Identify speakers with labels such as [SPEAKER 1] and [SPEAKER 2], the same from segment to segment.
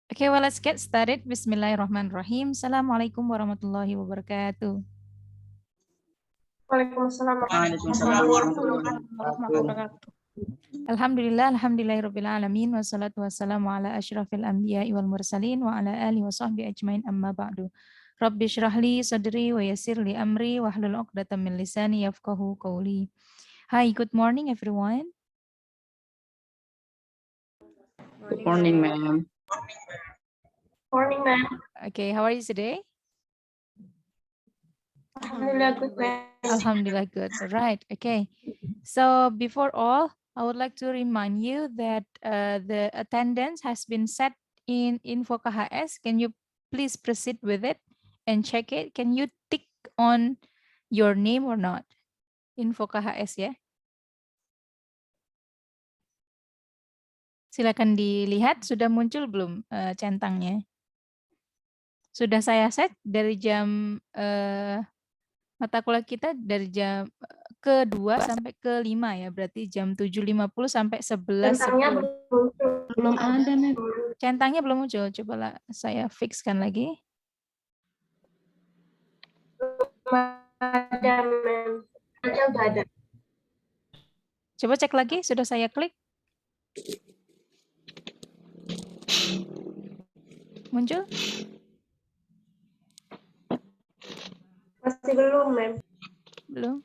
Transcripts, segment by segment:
[SPEAKER 1] Okay, well, let's get started. Bismillahirrahmanirrahim. Assalamualaikum warahmatullahi wabarakatuh.
[SPEAKER 2] Waalaikumsalam
[SPEAKER 3] Waalaikumsalam warahmatullahi
[SPEAKER 2] wabarakatuh.
[SPEAKER 1] Alhamdulillahirabbil alamin wassalatu wassalamu ala asyrafil anbiya'i wal mursalin wa ala alihi wa sahbihi ajmain amma ba'du. Rabbi shrah li sadri wa yassir li amri wahlul 'uqdatam min lisani yafqahu qawli. Hi, good morning everyone.
[SPEAKER 3] Good morning, ma'am.
[SPEAKER 2] Morning, ma'am.
[SPEAKER 1] Okay, how are you today?
[SPEAKER 2] Alhamdulillah, good, ma'am.
[SPEAKER 1] Alhamdulillah, good. All right. Okay. So before all, I would like to remind you that the attendance has been set in Info KHS. Can you please proceed with it and check it? Can you tick on your name or not? Info KHS ya. Silakan dilihat sudah muncul belum centangnya. Sudah saya set dari jam mata kuliah kita dari jam ke-2 sampai ke-5 ya, berarti jam 7.50 sampai 11.10.
[SPEAKER 2] Centangnya belum
[SPEAKER 3] ada, ma'am.
[SPEAKER 1] Centangnya belum muncul, cobalah saya fixkan lagi.
[SPEAKER 2] ada, ma'am. Udah ada.
[SPEAKER 1] Coba cek lagi, sudah saya klik. Muncul?
[SPEAKER 2] Masih belum, ma'am.
[SPEAKER 1] Belum.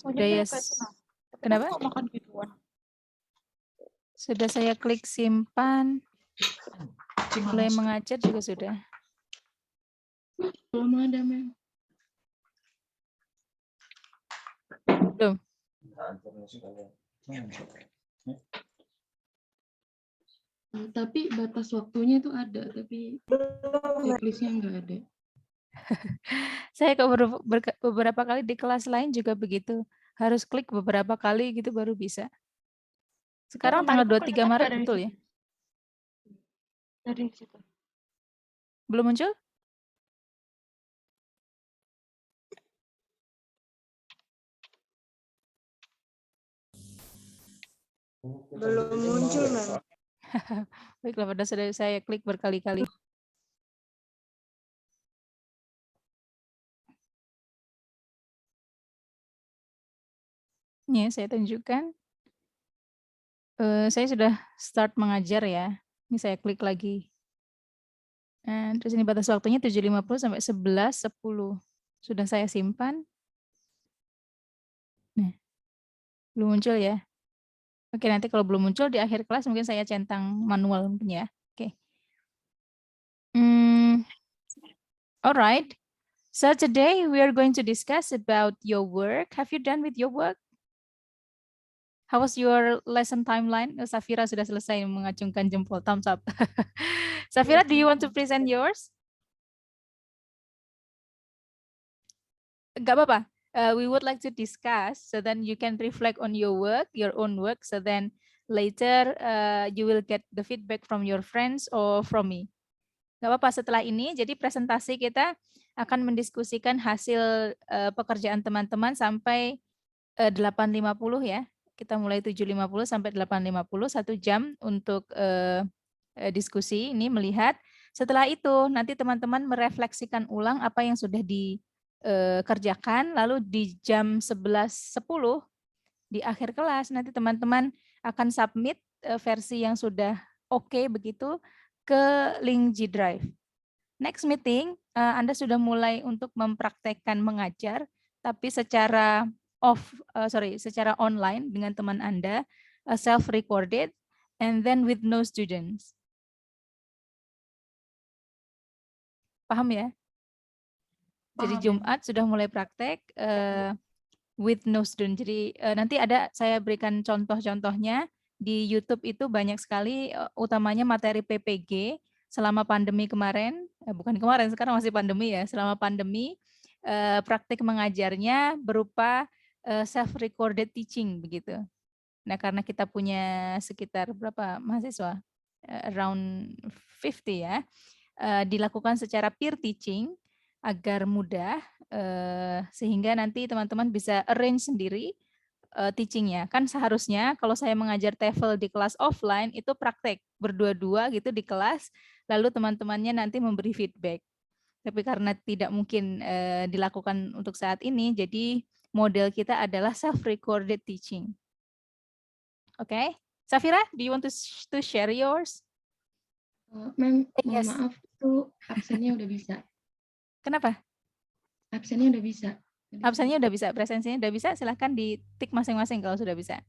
[SPEAKER 1] Udah ya. Kenapa? Sudah saya klik simpan. Mulai mengajar juga sudah.
[SPEAKER 3] Belum ada, ma'am.
[SPEAKER 1] Belum.
[SPEAKER 3] Tapi batas waktunya itu ada, tapi checklistnya nggak ada.
[SPEAKER 1] Saya beberapa kali di kelas lain juga begitu. Harus klik beberapa kali gitu baru bisa. Sekarang tanggal 23 Maret betul ya?
[SPEAKER 2] Dari situ.
[SPEAKER 1] Belum muncul?
[SPEAKER 2] Belum muncul, ma'am.
[SPEAKER 1] Baiklah, pada sudah saya klik berkali-kali. Ini saya tunjukkan. Saya sudah start mengajar ya. Ini saya klik lagi. Terus ini batas waktunya 7.50 sampai 11.10. Sudah saya simpan. Nah, belum muncul ya. Oke, nanti kalau belum muncul di akhir kelas mungkin saya centang manual mungkin ya. Oke. Alright. So today we are going to discuss about your work. Have you done with your work? How was your lesson timeline? Oh, Safira sudah selesai mengacungkan jempol, thumbs up. Safira, do you want to present yours? Gak apa-apa. We would like to discuss, so then you can reflect on your work, your own work, so then later you will get the feedback from your friends or from me. Gak apa-apa, setelah ini, jadi presentasi kita akan mendiskusikan hasil pekerjaan teman-teman sampai 8.50 ya. Kita mulai 7.50 sampai 8.50, 1 jam untuk diskusi ini melihat. Setelah itu nanti teman-teman merefleksikan ulang apa yang sudah dikerjakan, lalu di jam 11.10 di akhir kelas nanti teman-teman akan submit versi yang sudah oke begitu ke link G Drive. Next meeting Anda sudah mulai untuk mempraktekkan mengajar, tapi secara secara online dengan teman Anda, self-recorded, and then with no students. Paham ya? Jadi Jumat sudah mulai praktek with no student. Jadi nanti saya berikan contoh-contohnya di YouTube itu banyak sekali, utamanya materi PPG selama pandemi kemarin, bukan kemarin, sekarang masih pandemi ya. Selama pandemi praktik mengajarnya berupa self-recorded teaching begitu. Nah, karena kita punya sekitar berapa mahasiswa? Around 50 ya. Dilakukan secara peer teaching agar mudah sehingga nanti teman-teman bisa arrange sendiri teachingnya. Kan seharusnya kalau saya mengajar TOEFL di kelas offline itu praktek berdua-dua gitu di kelas, lalu teman-temannya nanti memberi feedback. Tapi karena tidak mungkin dilakukan untuk saat ini, jadi model kita adalah self-recorded teaching. Oke, Safira, do you want to share yours?
[SPEAKER 3] Mem, mohon
[SPEAKER 1] Yes.
[SPEAKER 3] maaf, tuh absennya udah bisa.
[SPEAKER 1] Kenapa?
[SPEAKER 3] Absennya udah bisa.
[SPEAKER 1] Absennya udah bisa, presensinya udah bisa, silahkan di tik masing-masing kalau sudah bisa.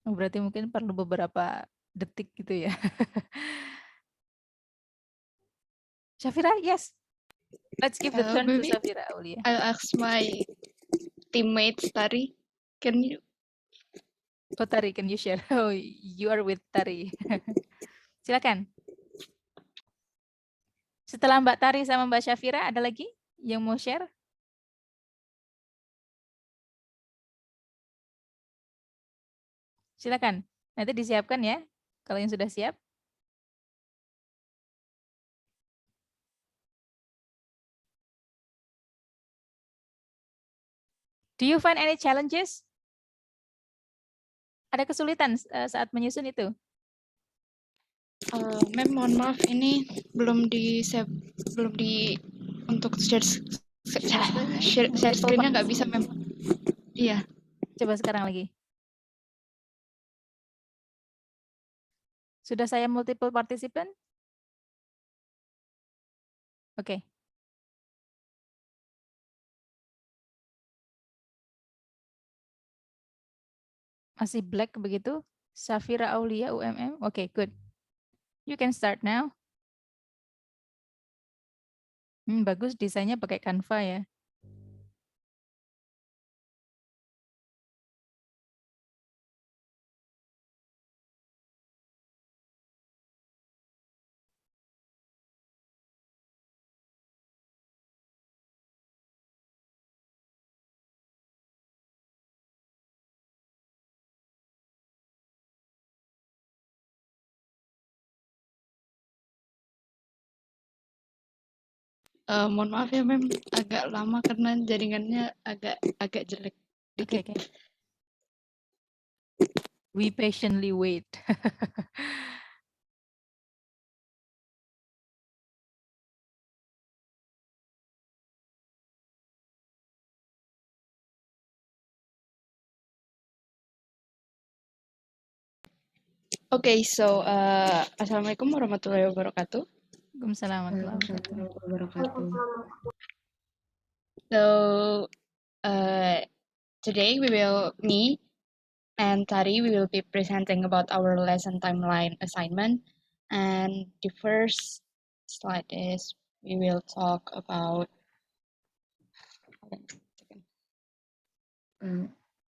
[SPEAKER 1] Oh, berarti mungkin perlu beberapa detik gitu ya. Safira, yes. Let's give the turn to
[SPEAKER 4] Maybe
[SPEAKER 1] Safira Aulia.
[SPEAKER 4] I'll ask my teammates Tari. Can you?
[SPEAKER 1] Oh, Tari, can you share? Oh, you are with Tari. Silakan. Setelah Mbak Tari sama Mbak Safira, ada lagi yang mau share? Silakan. Nanti disiapkan ya, kalau yang sudah siap. Do you find any challenges? Ada kesulitan saat menyusun itu?
[SPEAKER 4] Mem, mohon maaf, ini belum di save, belum di untuk share screen-nya nggak bisa, Mem. Iya.
[SPEAKER 1] Coba sekarang lagi. Sudah saya multiple participant? Oke. Masih black begitu? Safira Aulia UMM? Oke, good. You can start now. Bagus desainnya pakai Canva ya.
[SPEAKER 4] Mohon maaf ya, Mem, agak lama karena jaringannya agak jelek
[SPEAKER 1] Oke,
[SPEAKER 4] dikit.
[SPEAKER 1] oke. We patiently wait.
[SPEAKER 4] Okay, so Assalamualaikum warahmatullahi wabarakatuh.
[SPEAKER 1] Waalaikumsalam warahmatullahi wabarakatuh.
[SPEAKER 3] Wabarakatuh.
[SPEAKER 4] So today me and Tari, we will be presenting about our lesson timeline assignment. And the first slide is we will talk about.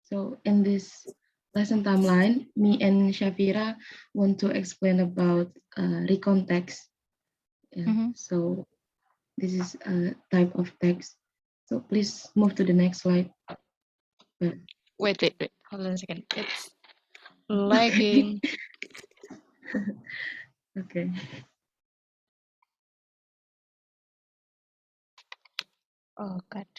[SPEAKER 3] So in this lesson timeline, me and Shafira want to explain about recon text. So this is a type of text. So please move to the next slide.
[SPEAKER 4] Wait. Hold on a second. It's lagging.
[SPEAKER 3] Okay.
[SPEAKER 4] Oh God.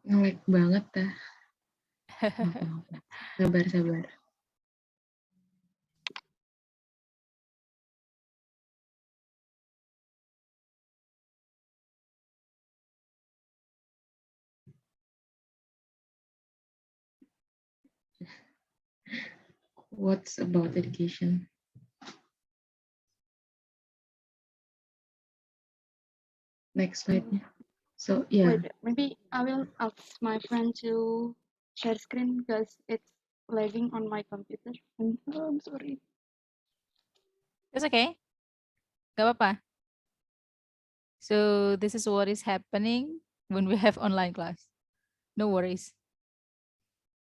[SPEAKER 3] Ngelag banget dah. Sabar. What's about education? Next slide. So yeah.
[SPEAKER 4] Wait, maybe I will ask my friend to share screen because it's lagging on my computer. I'm sorry.
[SPEAKER 1] It's okay. Gak apa-apa. So this is what is happening when we have online class. No worries.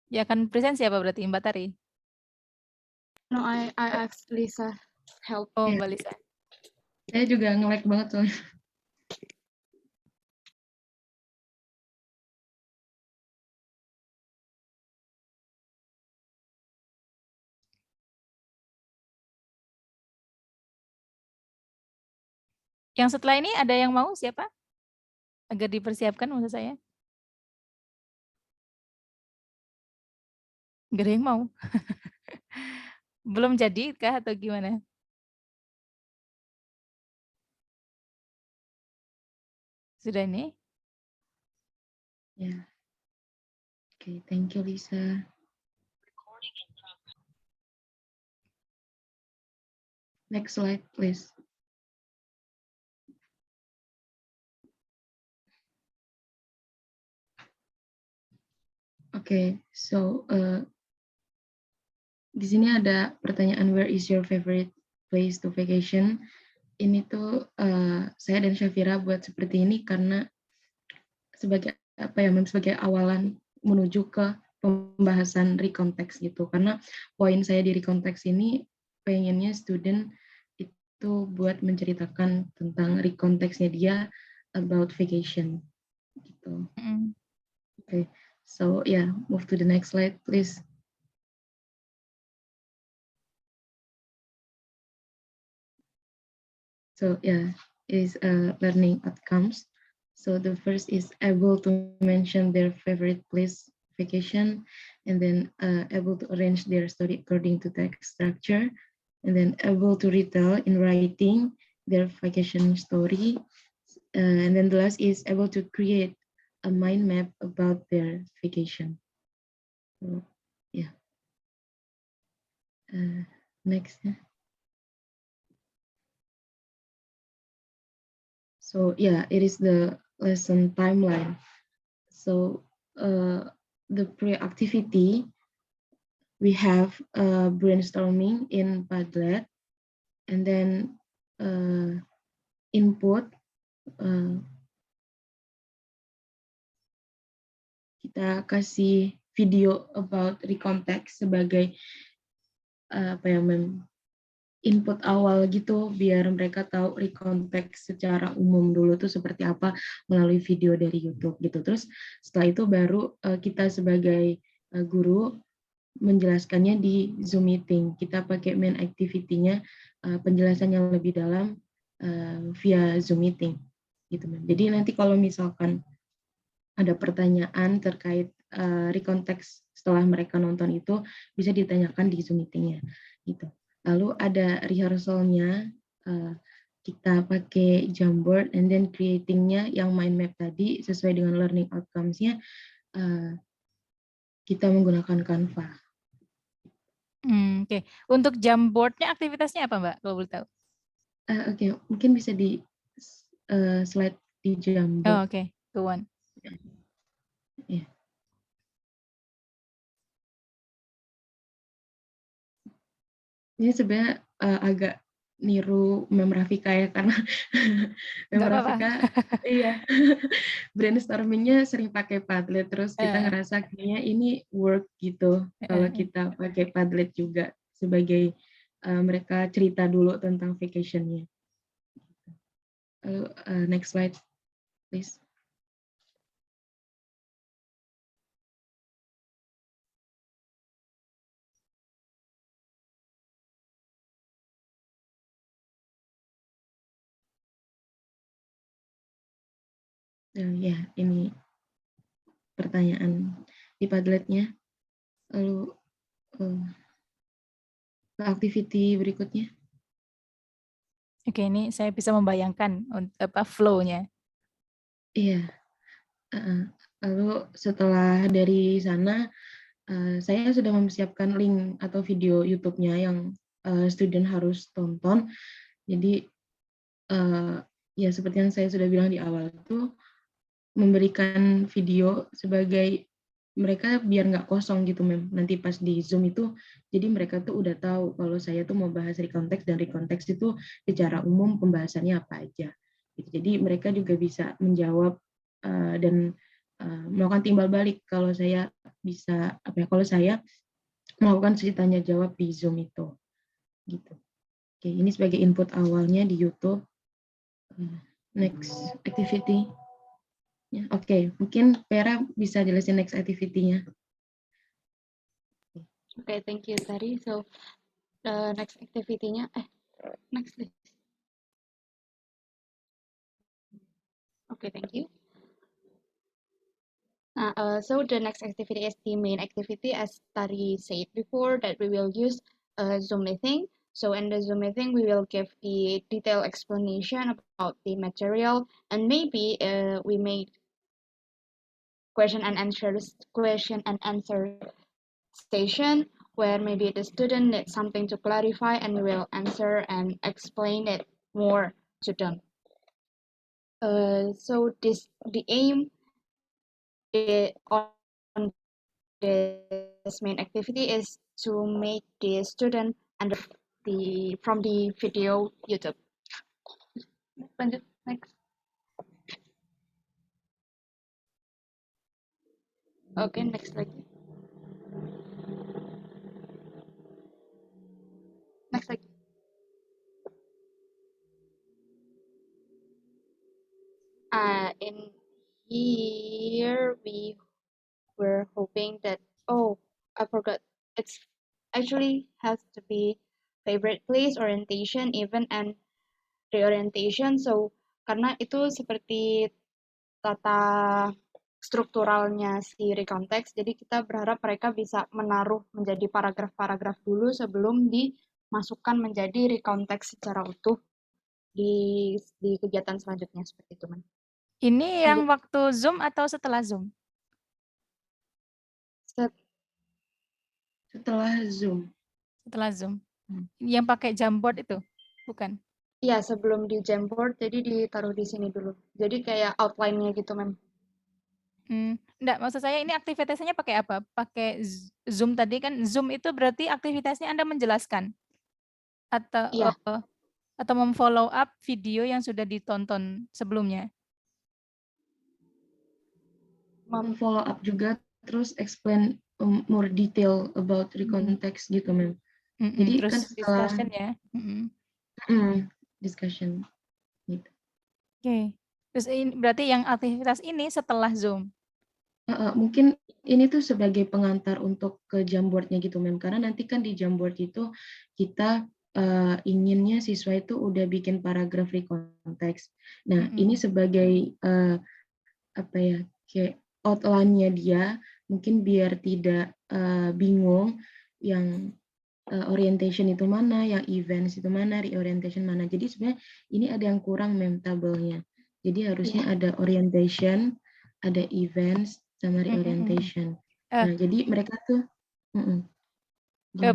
[SPEAKER 1] Ya akan present siapa berarti Mbak Tari?
[SPEAKER 4] No, I asked Lisa help.
[SPEAKER 1] Oh,
[SPEAKER 3] Yeah.
[SPEAKER 1] Mbak Lisa.
[SPEAKER 3] Saya juga nge-lag banget soalnya.
[SPEAKER 1] Yang setelah ini ada yang mau siapa? Agar dipersiapkan maksud saya. Gak ada yang mau. Belum jadi kah atau gimana? Sudah ini?
[SPEAKER 3] Yeah. Okay, thank you, Lisa. Next slide, please. Okay, so di sini ada pertanyaan, where is your favorite place to vacation? Ini tuh saya dan Syafira buat seperti ini karena sebagai apa ya, sebagai awalan menuju ke pembahasan recontext gitu. Karena poin saya di recontext ini pengennya student itu buat menceritakan tentang recontextnya dia about vacation gitu. Okay, so yeah, move to the next slide, please. So yeah, is learning outcomes. So the first is able to mention their favorite place vacation, and then able to arrange their story according to text structure, and then able to retell in writing their vacation story, and then the last is able to create a mind map about their vacation. So yeah. Next. So yeah, it is the lesson timeline. So the pre-activity, we have brainstorming in Padlet, and then input, kita kasih video about recontext sebagai apa ya, input awal gitu, biar mereka tahu recontext secara umum dulu tuh seperti apa melalui video dari YouTube gitu. Terus setelah itu baru kita sebagai guru menjelaskannya di Zoom meeting. Kita pakai main activity-nya penjelasan yang lebih dalam via Zoom meeting gitu. Jadi nanti kalau misalkan ada pertanyaan terkait recontext setelah mereka nonton itu bisa ditanyakan di Zoom meeting-nya gitu. Lalu ada rehearsalnya, kita pakai Jamboard, and then creating-nya yang mind map tadi sesuai dengan learning outcomes-nya kita menggunakan Canva.
[SPEAKER 1] Oke. Untuk Jamboard-nya aktivitasnya apa, Mbak? Kalau boleh tahu.
[SPEAKER 3] Oke, mungkin bisa di slide di Jamboard.
[SPEAKER 1] Oh, oke. Go on.
[SPEAKER 3] Yeah. Ini sebenarnya agak niru Mem Rafika ya, karena Mem Rafika iya brainstormingnya sering pakai Padlet, terus kita ngerasa kayaknya ini work gitu kalau kita pakai Padlet juga sebagai mereka cerita dulu tentang vacation-nya. Lalu next slide please. Ya, ini pertanyaan di Padletnya. Lalu ke activity berikutnya.
[SPEAKER 1] Oke, ini saya bisa membayangkan apa flow-nya.
[SPEAKER 3] Iya. Lalu setelah dari sana, saya sudah mempersiapkan link atau video YouTube-nya yang student harus tonton. Jadi ya seperti yang saya sudah bilang di awal itu, memberikan video sebagai mereka biar nggak kosong gitu, Mem. Nanti pas di Zoom itu, jadi mereka tuh udah tahu kalau saya tuh mau bahas recontext, dan recontext itu secara umum pembahasannya apa aja. Jadi mereka juga bisa menjawab dan melakukan timbal balik kalau saya bisa kalau saya melakukan sesi tanya jawab di Zoom itu. Gitu. Oke, ini sebagai input awalnya di YouTube. Next activity. Oke, mungkin Vera bisa jelasin next activity-nya.
[SPEAKER 4] Okay, thank you, Tari. So, next activity-nya, next please. Okay, thank you. So the next activity is the main activity, as Tari said before, that we will use Zoom meeting. So in the Zoom meeting, we will give the detailed explanation about the material, and maybe we may question and answer station where maybe the student needs something to clarify, and we will answer and explain it more to them. So the aim on this main activity is to make the student under from the video YouTube. Lanjut, next. Okay, next lagi. Next lagi. In here we were hoping that, oh, I forgot, it's actually has to be favorite place, orientation, event, and reorientation. So karena itu seperti tata strukturalnya si recontext, jadi kita berharap mereka bisa menaruh menjadi paragraf-paragraf dulu sebelum dimasukkan menjadi recontext secara utuh di kegiatan selanjutnya, seperti itu, Man.
[SPEAKER 1] Ini yang waktu Zoom atau setelah Zoom?
[SPEAKER 3] Setelah Zoom.
[SPEAKER 1] Setelah Zoom. Yang pakai Jamboard itu, bukan?
[SPEAKER 4] Iya, sebelum di Jamboard, jadi ditaruh di sini dulu. Jadi kayak outline-nya gitu, Mem.
[SPEAKER 1] Enggak, maksud saya ini aktivitasnya pakai apa? Pakai Zoom tadi kan, Zoom itu berarti aktivitasnya Anda menjelaskan? Atau
[SPEAKER 4] Iya.
[SPEAKER 1] Atau memfollow up video yang sudah ditonton sebelumnya?
[SPEAKER 3] Follow up juga, terus explain more detail about recontext gitu, Mem. Jadi
[SPEAKER 1] Terus
[SPEAKER 3] kan setelah
[SPEAKER 1] discussion ya.
[SPEAKER 3] Discussion gitu.
[SPEAKER 1] Oke. Terus ini berarti yang aktivitas ini setelah Zoom.
[SPEAKER 3] Mungkin ini tuh sebagai pengantar untuk ke Jamboard-nya gitu, Mem. Karena nanti kan di Jamboard itu kita inginnya siswa itu udah bikin paragraf recontext. Nah, ini sebagai apa ya, kayak outline-nya dia, mungkin biar tidak bingung yang orientation itu mana, yang events itu mana, reorientation mana. Jadi sebenarnya ini ada yang kurang, Mem, tabelnya. Jadi harusnya ada orientation, ada events, sama reorientation. Nah, jadi mereka tuh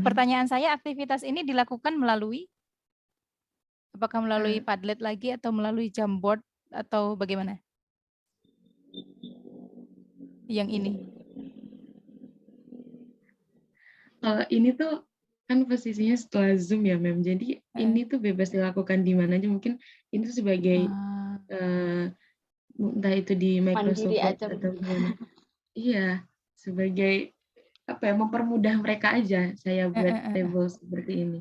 [SPEAKER 1] pertanyaan saya, aktivitas ini dilakukan melalui apakah melalui Padlet lagi atau melalui Jamboard atau bagaimana? Yang ini.
[SPEAKER 3] Ini tuh kan posisinya setelah Zoom ya, Mem. Jadi ini tuh bebas dilakukan di mana aja. Mungkin ini tuh sebagai entah itu di Microsoft Word atau gimana. Iya, sebagai apa ya, mempermudah mereka aja saya buat table seperti ini.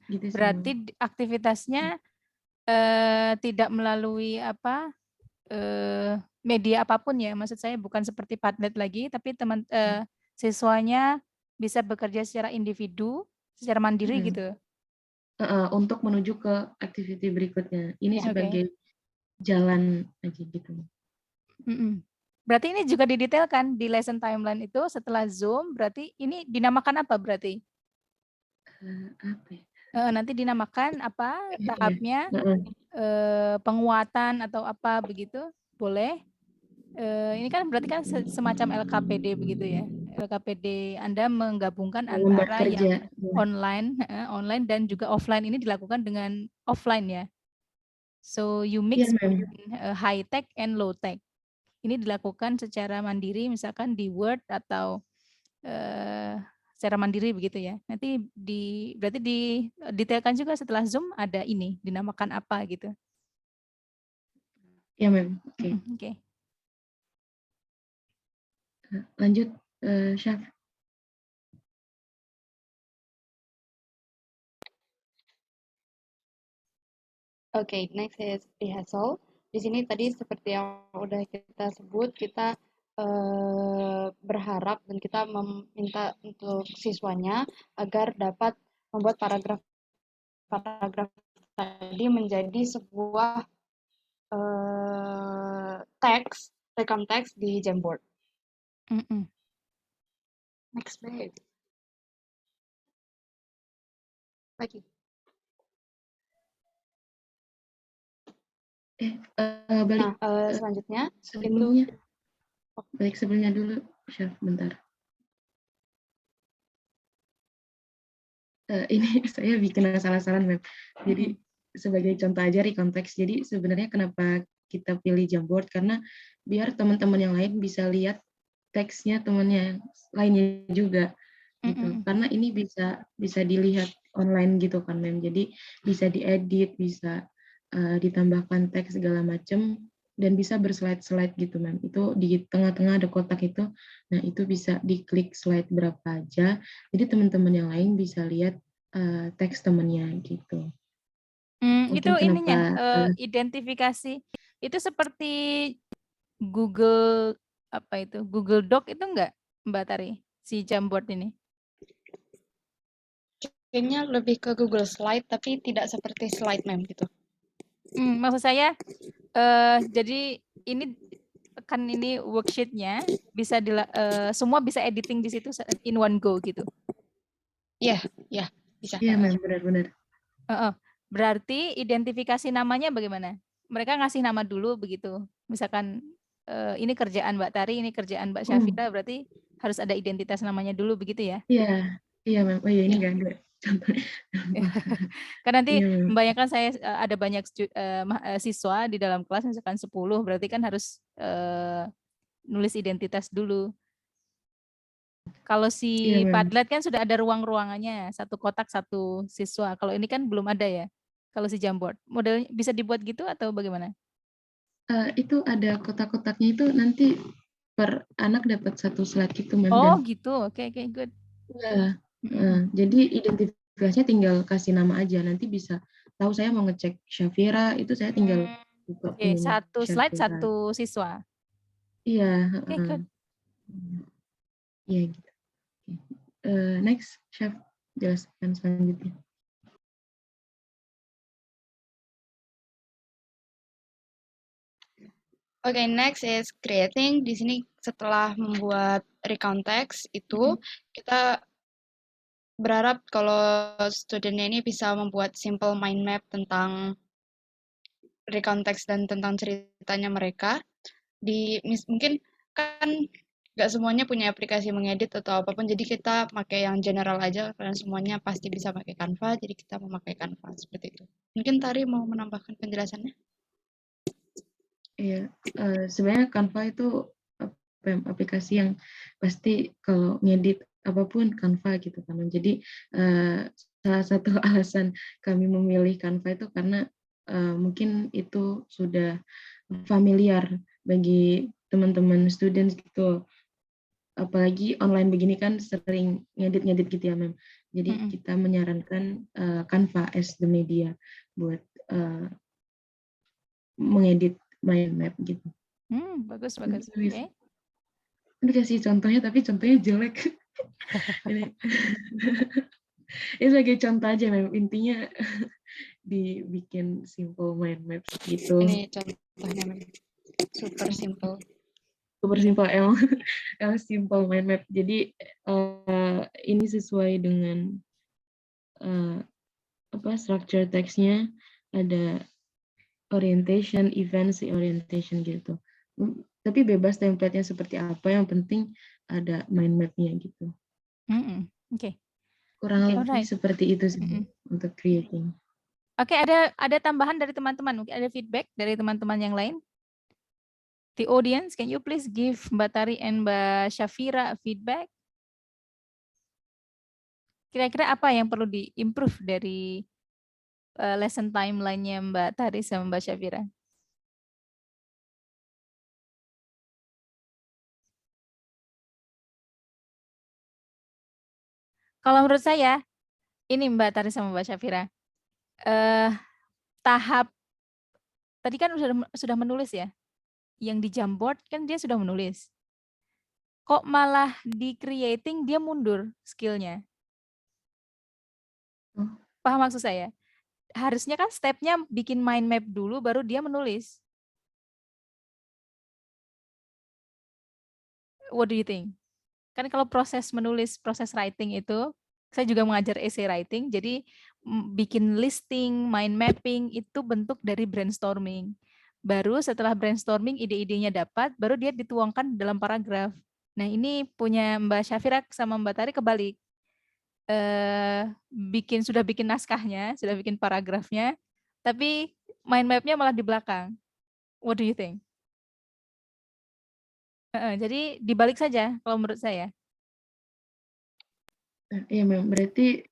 [SPEAKER 3] Gitu sih,
[SPEAKER 1] berarti aktivitasnya tidak melalui apa media apapun ya, maksud saya bukan seperti Padlet lagi, tapi siswanya bisa bekerja secara individu, secara mandiri gitu.
[SPEAKER 3] Untuk menuju ke activity berikutnya. Ini sebagai jalan aja gitu.
[SPEAKER 1] Berarti ini juga didetailkan di lesson timeline itu setelah Zoom, berarti ini dinamakan apa berarti?
[SPEAKER 3] Apa ya?
[SPEAKER 1] Nanti dinamakan apa tahapnya, penguatan atau apa begitu, boleh. Ini kan berarti kan semacam LKPD begitu ya. LKPD Anda menggabungkan antara yang online dan juga offline, ini dilakukan dengan offline ya. So you mix high tech and low tech. Ini dilakukan secara mandiri, misalkan di Word atau secara mandiri begitu ya. Nanti berarti didetailkan juga setelah Zoom ada ini, dinamakan apa gitu.
[SPEAKER 3] Ya, Mem.
[SPEAKER 1] Oke.
[SPEAKER 3] Lanjut, Syaf.
[SPEAKER 4] Okay, next is rehearsal. Di sini tadi seperti yang udah kita sebut, kita berharap dan kita meminta untuk siswanya agar dapat membuat paragraf tadi menjadi sebuah text, recount text di Jamboard.
[SPEAKER 1] Mm-mm.
[SPEAKER 4] Next, babe. Lagi.
[SPEAKER 3] Balik
[SPEAKER 4] Nah, selanjutnya
[SPEAKER 3] sebelumnya.
[SPEAKER 4] itu
[SPEAKER 3] Balik sebelumnya dulu, Chef, bentar. Ini saya bikin salah-salah, Mem. Jadi sebagai contoh aja konteks. Jadi sebenarnya kenapa kita pilih Jamboard, karena biar teman-teman yang lain bisa lihat teksnya temannya yang lainnya juga gitu. Karena ini bisa dilihat online gitu kan, Mem. Jadi bisa diedit, bisa ditambahkan teks segala macam, dan bisa berslide-slide gitu, Mem. Itu di tengah-tengah ada kotak itu. Nah, itu bisa diklik slide berapa aja. Jadi teman-teman yang lain bisa lihat teks temannya gitu.
[SPEAKER 1] Itu
[SPEAKER 3] Mungkin
[SPEAKER 1] ininya
[SPEAKER 3] kenapa
[SPEAKER 1] identifikasi itu seperti Google apa itu? Google Doc itu enggak, Mbak Tari? Si Jamboard ini?
[SPEAKER 4] kayaknya lebih ke Google Slide, tapi tidak seperti slide, Mem, gitu.
[SPEAKER 1] Maksud saya jadi ini kan ini worksheet-nya bisa semua bisa editing di situ in one go gitu.
[SPEAKER 4] Iya, bisa.
[SPEAKER 3] Iya, Mem, benar-benar.
[SPEAKER 1] Berarti identifikasi namanya bagaimana? Mereka ngasih nama dulu begitu. Misalkan ini kerjaan Mbak Tari, ini kerjaan Mbak Syafira, berarti harus ada identitas namanya dulu begitu ya?
[SPEAKER 3] Iya, Mem. Oh iya, ini nggak ada contohnya.
[SPEAKER 1] Kan nanti
[SPEAKER 3] Iya, Mem.
[SPEAKER 1] membayangkan saya ada banyak siswa di dalam kelas, misalkan 10, berarti kan harus nulis identitas dulu. Kalau si
[SPEAKER 3] Iya, Mem.
[SPEAKER 1] Padlet kan sudah ada ruang-ruangannya, satu kotak satu siswa. Kalau ini kan belum ada ya. Kalau si Jamboard, modelnya bisa dibuat gitu atau bagaimana?
[SPEAKER 3] Itu ada kotak-kotaknya itu nanti per anak dapat satu slide gitu, Mem.
[SPEAKER 1] Oh
[SPEAKER 3] Dan
[SPEAKER 1] gitu, oke, good.
[SPEAKER 3] jadi identifikasinya tinggal kasih nama aja. Nanti bisa tahu saya mau ngecek Syafira, itu saya tinggal buka
[SPEAKER 1] Oke, satu slide
[SPEAKER 3] Syafira.
[SPEAKER 1] satu siswa.
[SPEAKER 3] Iya.
[SPEAKER 1] Oke, good.
[SPEAKER 3] Iya gitu. Next, Chef, jelaskan selanjutnya.
[SPEAKER 4] Oke, next is creating. Di sini setelah membuat recount text itu kita berharap kalau studennya ini bisa membuat simple mind map tentang recount text dan tentang ceritanya mereka. Mungkin kan nggak semuanya punya aplikasi mengedit atau apapun, jadi kita pakai yang general aja karena semuanya pasti bisa pakai Canva, jadi kita memakai Canva seperti itu. Mungkin Tari mau menambahkan penjelasannya?
[SPEAKER 3] Iya, sebenarnya Canva itu aplikasi yang pasti kalau ngedit apapun Canva gitu kan. Jadi salah satu alasan kami memilih Canva itu karena mungkin itu sudah familiar bagi teman-teman students gitu. Apalagi online begini kan sering ngedit-ngedit gitu ya, Mem. Jadi kita menyarankan Canva as the media buat mengedit mind map gitu.
[SPEAKER 1] Bagus. Oke.
[SPEAKER 3] Ini kasih contohnya, tapi contohnya jelek. Ini sebagai contoh aja, Mem. Intinya dibikin simple mind map gitu.
[SPEAKER 4] Ini contohnya, Mem. Super simple.
[SPEAKER 3] Super simple, emang simple mind map. Jadi ini sesuai dengan structure teksnya, ada orientation, events, orientation gitu. Tapi bebas template-nya seperti apa, yang penting ada mind map-nya gitu.
[SPEAKER 1] Oke.
[SPEAKER 3] Kurang lebih seperti itu sih untuk creating.
[SPEAKER 1] Oke, ada tambahan dari teman-teman, mungkin ada feedback dari teman-teman yang lain. The audience, can you please give Mbak Tari and Mbak Syafira feedback? Kira-kira apa yang perlu di-improve dari lesson timeline-nya Mbak Tari sama Mbak Syafira? Kalau menurut saya, ini Mbak Tari sama Mbak Syafira, tahap tadi kan sudah menulis ya, yang di Jamboard kan dia sudah menulis. Kok malah di creating dia mundur skillnya? Paham maksud saya? Harusnya kan stepnya bikin mind map dulu, baru dia menulis. What do you think? Kan kalau proses menulis, proses writing itu, saya juga mengajar essay writing, jadi bikin listing, mind mapping itu bentuk dari brainstorming. Baru setelah brainstorming ide-idenya dapat, baru dia dituangkan dalam paragraf. Nah ini punya Mbak Syafira sama Mbak Tari kebalik. Sudah bikin naskahnya, sudah bikin paragrafnya, tapi mind mapnya malah di belakang. What do you think? Jadi dibalik saja kalau menurut saya.
[SPEAKER 3] Iya, Mem. Berarti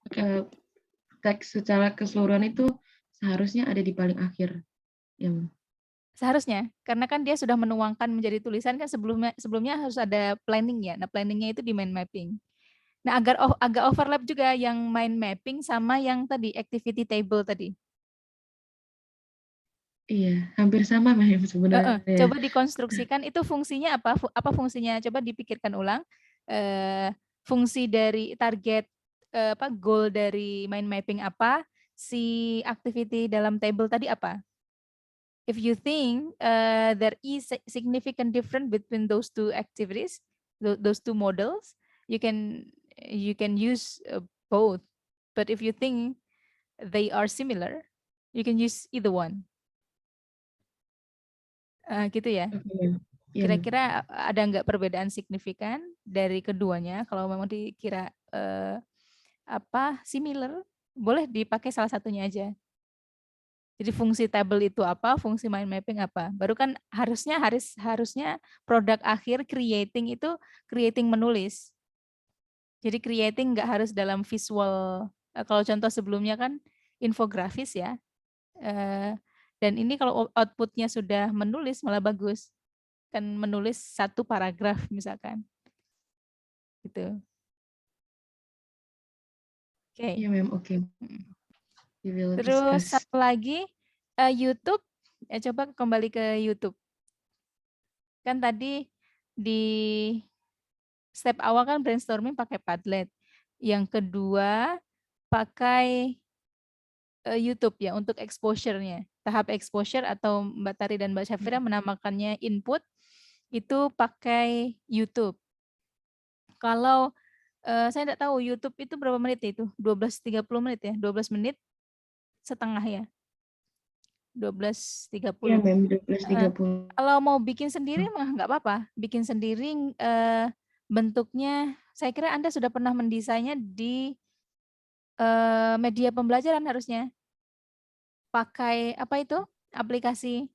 [SPEAKER 3] teks secara keseluruhan itu seharusnya ada di paling akhir. Ya, Mem.
[SPEAKER 1] Seharusnya, karena kan dia sudah menuangkan menjadi tulisan kan sebelumnya harus ada planning ya. Nah, planningnya itu di mind mapping. Nah, agak overlap juga yang mind mapping sama yang tadi activity table tadi.
[SPEAKER 3] Iya, hampir sama Mem sebenarnya.
[SPEAKER 1] Coba dikonstruksikan itu fungsinya apa? Apa fungsinya? Coba dipikirkan ulang. Fungsi dari target goal dari mind mapping apa? Si activity dalam table tadi apa? If you think there is significant difference between those two activities, those two models, you can use both. But if you think they are similar, you can use either one. Gitu ya. Kira-kira ada nggak perbedaan signifikan dari keduanya? Kalau memang dikira similar, boleh dipakai salah satunya aja. Jadi fungsi table itu apa, fungsi mind mapping apa. Baru kan harusnya produk akhir creating itu creating menulis. Jadi creating nggak harus dalam visual. Kalau contoh sebelumnya kan infografis ya. Dan ini kalau outputnya sudah menulis malah bagus. Kan menulis satu paragraf misalkan. Gitu. Oke.
[SPEAKER 3] Iya, Mem. Oke.
[SPEAKER 1] Terus satu lagi YouTube, coba kembali ke YouTube. Kan tadi di step awal kan brainstorming pakai Padlet. Yang kedua pakai YouTube ya untuk exposure-nya. Tahap exposure atau Mbak Tari dan Mbak Syafira menamakannya input itu pakai YouTube. Kalau saya tidak tahu YouTube itu berapa menit itu? 12-30 menit ya? 12 menit setengah ya? 12.30.
[SPEAKER 3] Iya, Mem, 12.30.
[SPEAKER 1] Kalau mau bikin sendiri mah nggak apa-apa. Bikin sendiri bentuknya, saya kira Anda sudah pernah mendesainnya di media pembelajaran harusnya. Pakai apa itu? Aplikasi.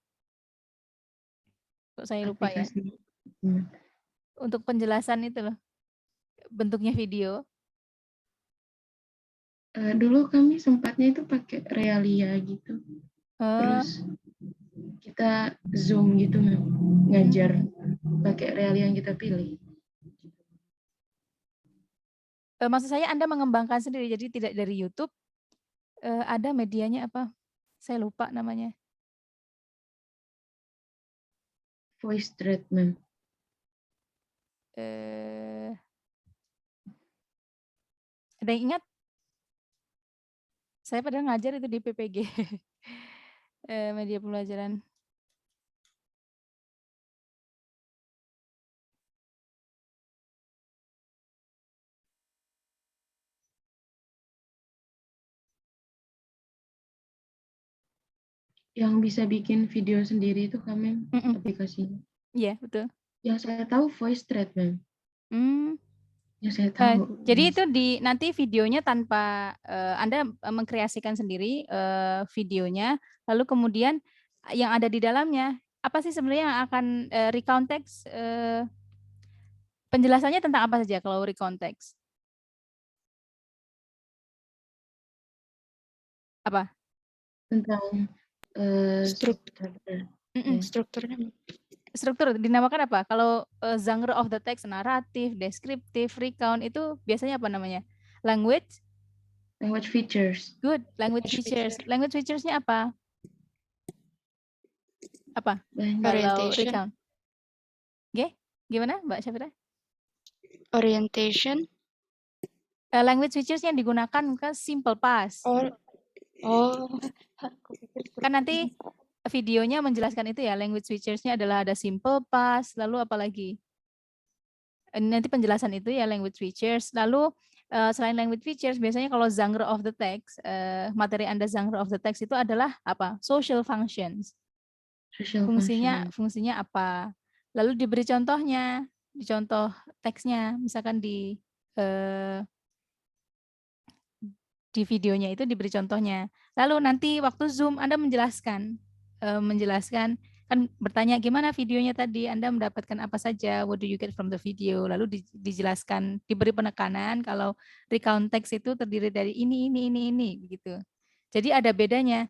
[SPEAKER 1] Kok saya lupa ya. Untuk penjelasan itu loh. Bentuknya video.
[SPEAKER 3] Dulu kami sempatnya itu pakai Realia gitu. Terus kita Zoom gitu, ngajar pakai Realia yang kita pilih.
[SPEAKER 1] Maksud saya Anda mengembangkan sendiri, jadi tidak dari YouTube. Ada medianya apa? Saya lupa namanya.
[SPEAKER 3] VoiceThread, Mem.
[SPEAKER 1] Ada yang ingat? Saya padahal ngajar itu di PPG. Media pembelajaran.
[SPEAKER 3] Yang bisa bikin video sendiri itu kami aplikasinya.
[SPEAKER 1] Iya, betul.
[SPEAKER 3] Yang saya tahu VoiceThread, Mem. Yang saya tahu.
[SPEAKER 1] Jadi itu nanti videonya tanpa Anda mengkreasikan sendiri videonya, lalu kemudian yang ada di dalamnya apa sih sebenarnya yang akan recount text? Penjelasannya tentang apa saja kalau recount text? Apa?
[SPEAKER 3] Tentang
[SPEAKER 4] strukturnya.
[SPEAKER 1] Struktur dinamakan apa? Kalau genre of the text, naratif, deskriptif, recount itu biasanya apa namanya? Language?
[SPEAKER 3] Language features.
[SPEAKER 1] Good, language features. Language features-nya apa? Apa?
[SPEAKER 4] Orientation.
[SPEAKER 1] Oke, gimana Mbak Syafira?
[SPEAKER 4] Orientation.
[SPEAKER 1] Language features yang digunakan ke simple past. Kan nanti videonya menjelaskan itu ya, language features-nya adalah ada simple past, lalu apa lagi? nanti penjelasan itu ya language features. Lalu selain language features, biasanya kalau genre of the text, materi Anda genre of the text itu adalah apa? Social functions.
[SPEAKER 3] Social
[SPEAKER 1] Fungsinya apa? Lalu diberi contohnya, di contoh teksnya, misalkan di videonya itu diberi contohnya. Lalu nanti waktu Zoom Anda menjelaskan kan bertanya gimana videonya tadi, Anda mendapatkan apa saja, what do you get from the video, lalu dijelaskan, diberi penekanan kalau recount text itu terdiri dari ini begitu. Jadi ada bedanya.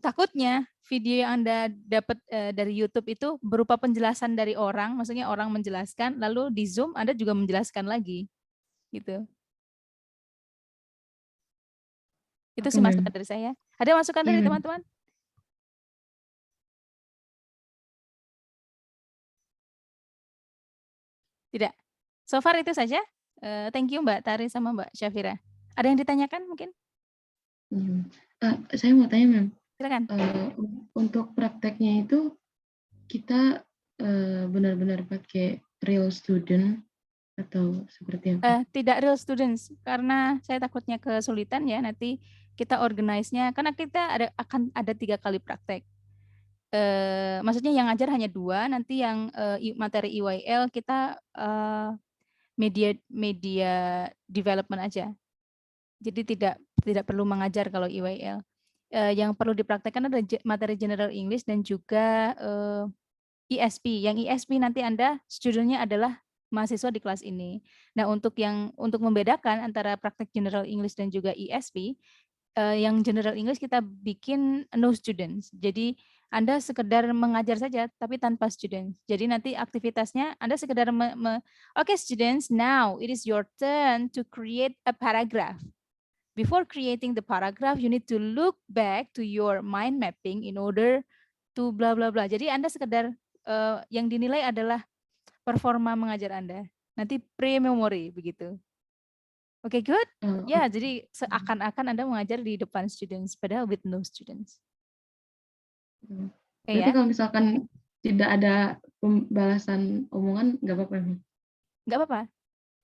[SPEAKER 1] Takutnya video yang Anda dapat dari YouTube itu berupa penjelasan dari orang, maksudnya orang menjelaskan, lalu di Zoom Anda juga menjelaskan lagi, gitu. Itu sih masukan dari saya. Ada masukan dari teman-teman? Tidak. So far itu saja. Thank you Mbak Tari sama Mbak Syafira. Ada yang ditanyakan mungkin?
[SPEAKER 3] Saya mau tanya, Mem.
[SPEAKER 1] Silakan.
[SPEAKER 3] Untuk prakteknya itu kita benar-benar pakai real student atau seperti apa?
[SPEAKER 1] Tidak real students, karena saya takutnya kesulitan ya nanti kita organize-nya, karena kita akan ada 3 kali praktek. Maksudnya yang ngajar hanya 2, nanti yang materi EYL kita media development aja. Jadi tidak perlu mengajar kalau EYL. Yang perlu dipraktekkan adalah materi General English dan juga ESP. Yang ESP nanti Anda studentnya adalah mahasiswa di kelas ini. Nah, untuk membedakan antara praktek General English dan juga ESP, yang General English kita bikin no students. Jadi Anda sekedar mengajar saja tapi tanpa students. Jadi nanti aktivitasnya Anda sekedar okay students, now it is your turn to create a paragraph. Before creating the paragraph, you need to look back to your mind mapping in order to bla bla bla. Jadi Anda sekedar yang dinilai adalah performa mengajar Anda. Nanti pre-memory begitu. Oke, good? Ya, jadi seakan-akan Anda mengajar di depan students, padahal with no students.
[SPEAKER 3] Berarti kalau misalkan tidak ada pembalasan omongan, nggak apa-apa? Nggak
[SPEAKER 1] apa-apa.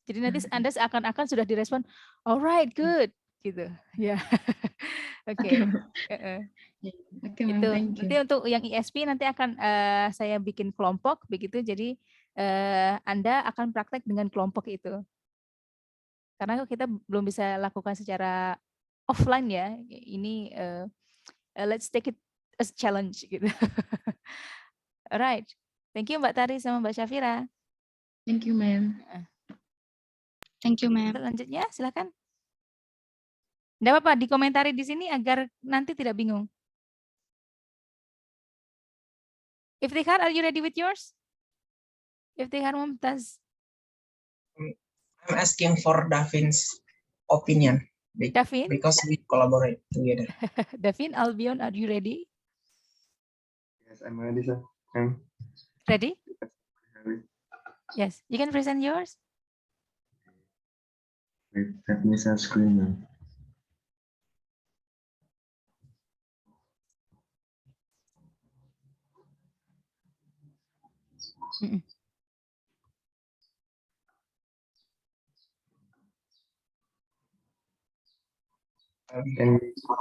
[SPEAKER 1] Jadi nanti Anda seakan-akan sudah direspon, alright, good, gitu. Ya. Oke. Itu. Nanti untuk yang ESP nanti akan saya bikin kelompok, begitu. Jadi Anda akan praktek dengan kelompok itu. Karena kita belum bisa lakukan secara offline ya, ini let's take it as challenge gitu. Alright, thank you Mbak Tari sama Mbak Syafira.
[SPEAKER 3] Thank you, ma'am.
[SPEAKER 4] Thank you, ma'am.
[SPEAKER 1] Selanjutnya silakan. Nggak apa-apa, dikomentari di sini agar nanti tidak bingung. Iftikhar, are you ready with yours? Iftikhar Mumtaz.
[SPEAKER 5] I'm asking for Davin's opinion.
[SPEAKER 1] Davin?
[SPEAKER 5] Because we collaborate together.
[SPEAKER 1] Davin, Albion, are you ready?
[SPEAKER 6] Yes, I'm ready, sir.
[SPEAKER 1] Ready? Yes, you can present yours.
[SPEAKER 6] Wait, let me share screen now.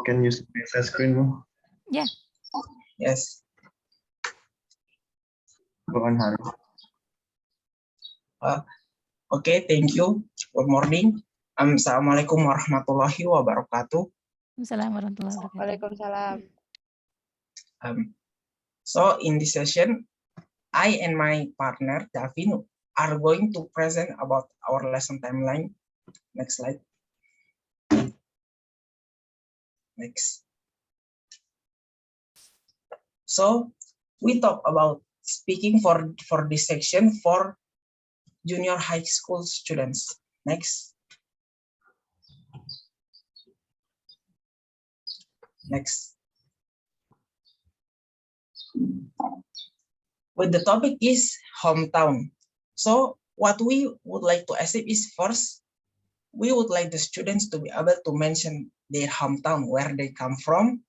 [SPEAKER 6] Can you share screen now?
[SPEAKER 1] Yeah.
[SPEAKER 5] Yes.
[SPEAKER 6] Go on, Hari.
[SPEAKER 5] Okay, thank you. Good morning. Assalamualaikum warahmatullahi wabarakatuh.
[SPEAKER 1] Assalamualaikum warahmatullahi wabarakatuh.
[SPEAKER 2] Waalaikumsalam.
[SPEAKER 5] So in this session, I and my partner Davin are going to present about our lesson timeline. Next slide. Next. So we talk about speaking for this section for junior high school students. Next. Next. With the topic is hometown. So what we would like to achieve is first, we would like the students to be able to mention their hometown, where they come from.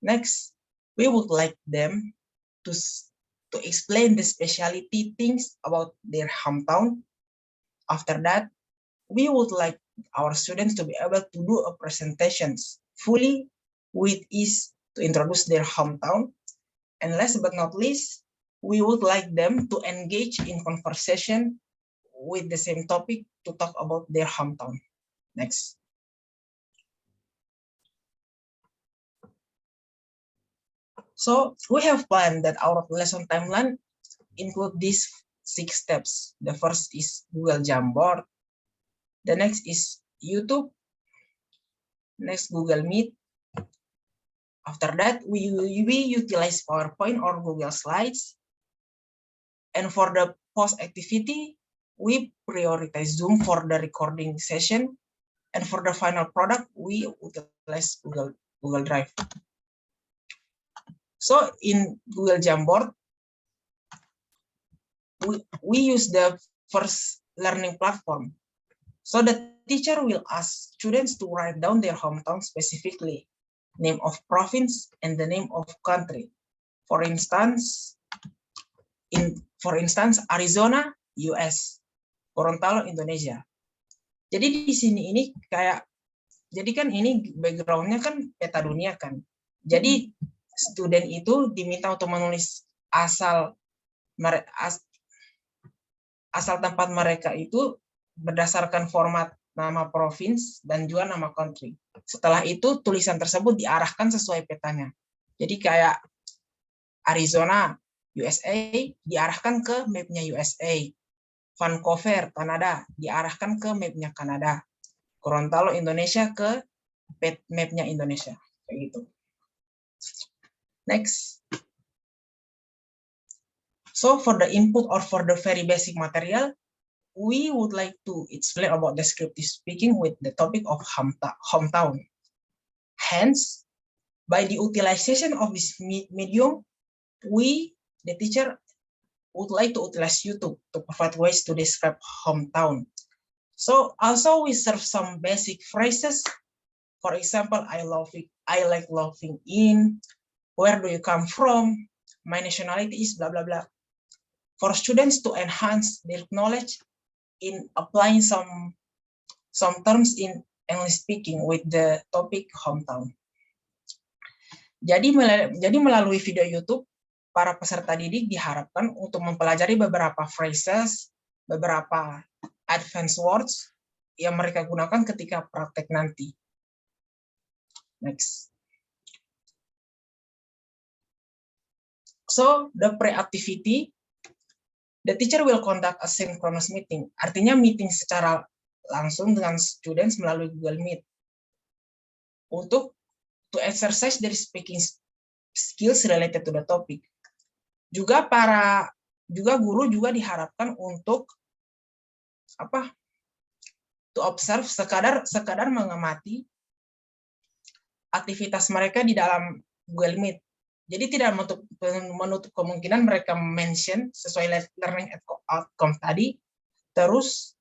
[SPEAKER 5] Next, we would like them to explain the specialty things about their hometown. After that, we would like our students to be able to do a presentations fully with ease to introduce their hometown. And last but not least, we would like them to engage in conversation with the same topic to talk about their hometown. Next. So we have planned that our lesson timeline include these 6 steps. The first is Google Jamboard. The next is YouTube. Next, Google Meet. After that, we utilize PowerPoint or Google Slides. And for the post activity, we prioritize Zoom for the recording session. And for the final product, we utilize Google Drive. So in Google Jamboard, we use the first learning platform. So the teacher will ask students to write down their hometown specifically, name of province and the name of country. For instance, Arizona, US, Gorontalo, Indonesia. Jadi di sini ini kayak, jadi kan ini backgroundnya kan peta dunia kan. Jadi student itu diminta untuk menulis asal tempat mereka itu berdasarkan format nama provinsi dan juga nama country. Setelah itu tulisan tersebut diarahkan sesuai petanya. Jadi kayak Arizona, USA diarahkan ke mapnya USA. Vancouver, Kanada diarahkan ke mapnya Kanada. Gorontalo, Indonesia ke mapnya Indonesia. Kayak gitu. Next. So for the input or for the very basic material, we would like to explain about descriptive speaking with the topic of hometown. Hence, by the utilization of this medium, the teacher, would like to utilize YouTube to provide ways to describe hometown. So also we serve some basic phrases. For example, I like loving in, where do you come from, my nationality is blah, blah, blah. For students to enhance their knowledge in applying some terms in English speaking with the topic hometown. Jadi melalui video YouTube, para peserta didik diharapkan untuk mempelajari beberapa phrases, beberapa advanced words yang mereka gunakan ketika praktek nanti. Next. So, the pre-activity, the teacher will conduct a synchronous meeting. Artinya meeting secara langsung dengan students melalui Google Meet. Untuk to exercise their speaking skills related to the topic. Juga guru juga diharapkan untuk to observe, sekadar mengamati aktivitas mereka di dalam Google Meet. Jadi tidak menutup kemungkinan mereka mention sesuai learning outcome tadi, terus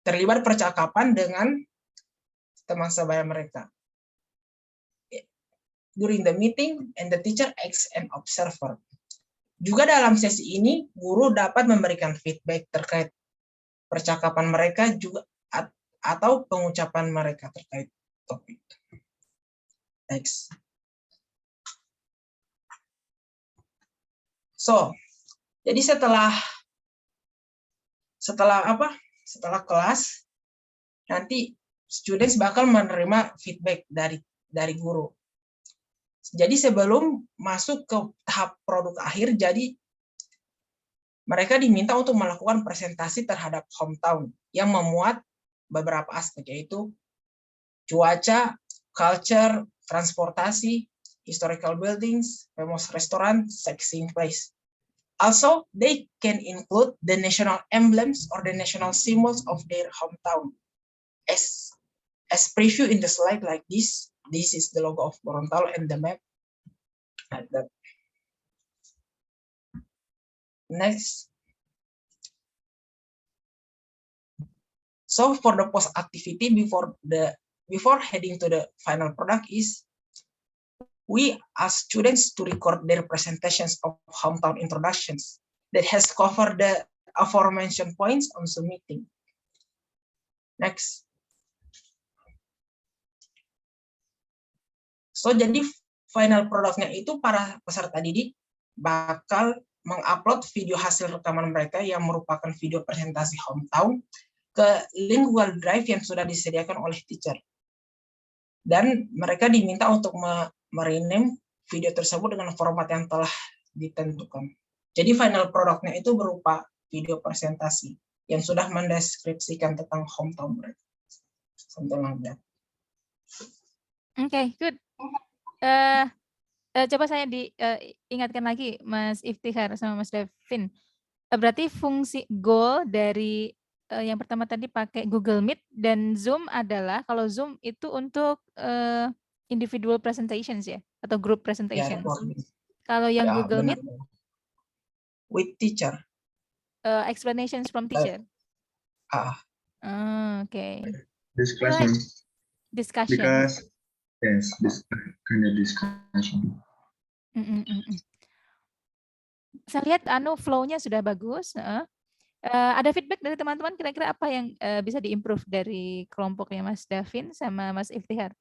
[SPEAKER 5] terlibat percakapan dengan teman sebaya mereka. During the meeting, and the teacher acts an observer. Juga dalam sesi ini, guru dapat memberikan feedback terkait percakapan mereka juga atau pengucapan mereka terkait topik. Next. So, jadi setelah kelas, nanti students bakal menerima feedback dari guru. Jadi sebelum masuk ke tahap produk akhir, jadi mereka diminta untuk melakukan presentasi terhadap hometown yang memuat beberapa aspek, yaitu cuaca, culture, transportasi, historical buildings, famous restaurant, sightseeing place. Also, they can include the national emblems or the national symbols of their hometown. As preview in the slide like this. This is the logo of Gorontalo and the map. Like that. Next. So for the post activity before heading to the final product is, we ask students to record their presentations of hometown introductions that has covered the aforementioned points on Zoom meeting. Next. So jadi final produknya itu para peserta didik bakal mengupload video hasil rekaman mereka yang merupakan video presentasi hometown ke link Google Drive yang sudah disediakan oleh teacher. Dan mereka diminta untuk merename video tersebut dengan format yang telah ditentukan. Jadi final produknya itu berupa video presentasi yang sudah mendeskripsikan tentang hometown mereka. Something like that.
[SPEAKER 1] Okay, good. Coba saya diingatkan lagi Mas Iftihar sama Mas Devin. Berarti fungsi goal dari yang pertama tadi pakai Google Meet dan Zoom adalah kalau Zoom itu untuk individual presentations ya atau group presentations. Kalau yang Google Meet
[SPEAKER 5] with teacher.
[SPEAKER 1] Explanations from teacher. Okay.
[SPEAKER 6] Discussion.
[SPEAKER 1] Discussion.
[SPEAKER 6] Because yes, this kind of discussion.
[SPEAKER 1] Saya lihat flow-nya sudah bagus. Ada feedback dari teman-teman kira-kira apa yang bisa diimprove dari kelompoknya Mas Davin sama Mas Iftihar?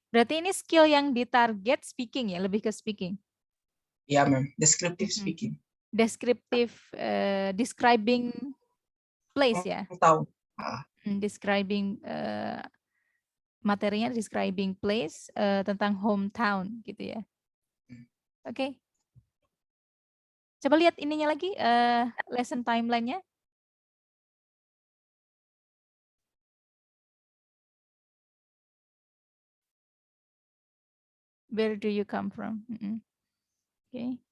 [SPEAKER 1] Berarti ini skill yang ditarget speaking ya, lebih ke speaking.
[SPEAKER 5] Ya, ma'am. Descriptive speaking.
[SPEAKER 1] Descriptive describing place ya.
[SPEAKER 5] Tahu.
[SPEAKER 1] Describing materinya describing place tentang hometown gitu ya. Oke. Coba lihat ininya lagi lesson timeline-nya. Where do you come from? Okay.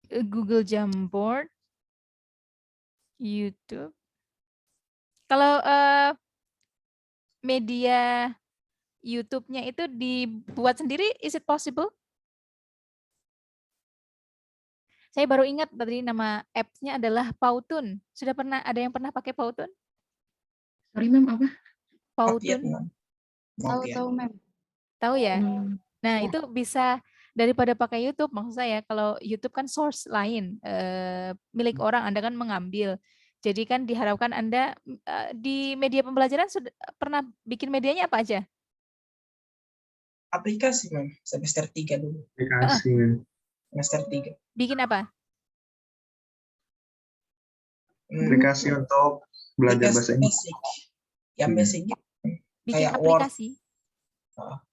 [SPEAKER 1] Google Jamboard, YouTube. Kalau media YouTube-nya itu dibuat sendiri, is it possible? Saya baru ingat tadi nama apps-nya adalah Powtoon. Sudah pernah ada yang pernah pakai Powtoon?
[SPEAKER 3] Sorry, Ma'am, apa?
[SPEAKER 1] Powtoon.
[SPEAKER 4] Tahu, Ma'am.
[SPEAKER 1] Tahu ya? Nah, itu bisa daripada pakai YouTube, maksud saya kalau YouTube kan source lain, milik orang, Anda kan mengambil. Jadi kan diharapkan Anda di media pembelajaran sudah pernah bikin medianya apa aja?
[SPEAKER 5] Aplikasi, Ma'am. Semester 3 dulu.
[SPEAKER 6] Aplikasi, Ma'am.
[SPEAKER 5] Semester 3.
[SPEAKER 1] Bikin apa?
[SPEAKER 6] Aplikasi untuk belajar bahasa Inggris.
[SPEAKER 5] Yang basic.
[SPEAKER 1] Bikin
[SPEAKER 5] Kayak
[SPEAKER 1] aplikasi.
[SPEAKER 5] Word.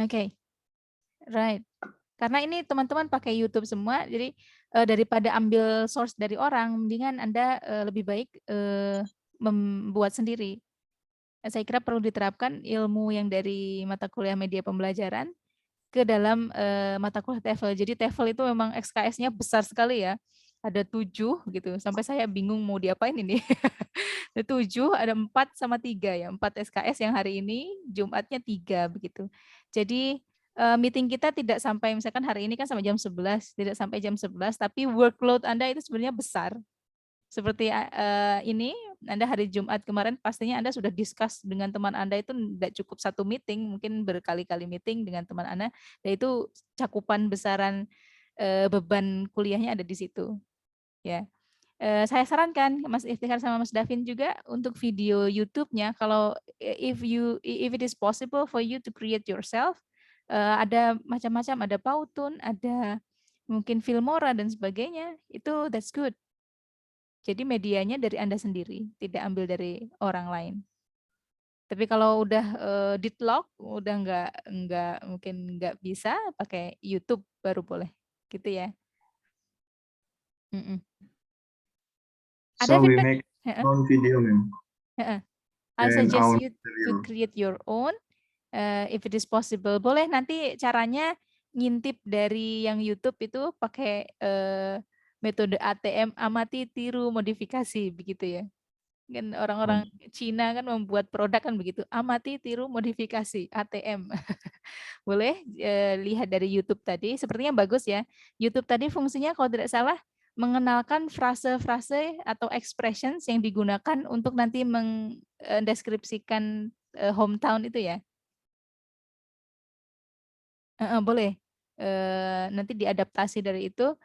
[SPEAKER 1] Oke. Right. Karena ini teman-teman pakai YouTube semua, jadi daripada ambil source dari orang, mendingan Anda lebih baik membuat sendiri. Saya kira perlu diterapkan ilmu yang dari mata kuliah media pembelajaran ke dalam mata kuliah TEFL. Jadi TEFL itu memang SKS-nya besar sekali ya. Ada 7 gitu. Sampai saya bingung mau diapain ini. Ada 7, ada 4 sama 3 ya. 4 SKS yang hari ini, Jumatnya 3 begitu. Jadi meeting kita tidak sampai misalkan hari ini kan sampai jam 11, tidak sampai jam 11, tapi workload Anda itu sebenarnya besar. Seperti ini, Anda hari Jumat kemarin pastinya Anda sudah discuss dengan teman Anda itu tidak cukup satu meeting, mungkin berkali-kali meeting dengan teman Anda, dan itu cakupan besaran beban kuliahnya ada di situ. Ya, saya sarankan Mas Iftihar sama Mas Davin juga untuk video YouTube-nya, kalau if it is possible for you to create yourself, ada macam-macam, ada Powtoon, ada mungkin Filmora dan sebagainya, itu that's good. Jadi medianya dari Anda sendiri, tidak ambil dari orang lain. Tapi kalau udah deadlock, udah mungkin nggak bisa, pakai YouTube baru boleh, gitu ya.
[SPEAKER 6] So we make own video, ma'am.
[SPEAKER 1] I suggest you to create your own, if it is possible. Boleh nanti caranya ngintip dari yang YouTube itu pakai metode ATM, amati, tiru, modifikasi, begitu ya. Kan orang-orang Cina kan membuat produk kan begitu, amati, tiru, modifikasi, ATM. Boleh lihat dari YouTube tadi, sepertinya bagus ya. YouTube tadi fungsinya kalau tidak salah mengenalkan frase-frase atau expressions yang digunakan untuk nanti mendeskripsikan hometown itu ya. Boleh. nanti diadaptasi dari itu.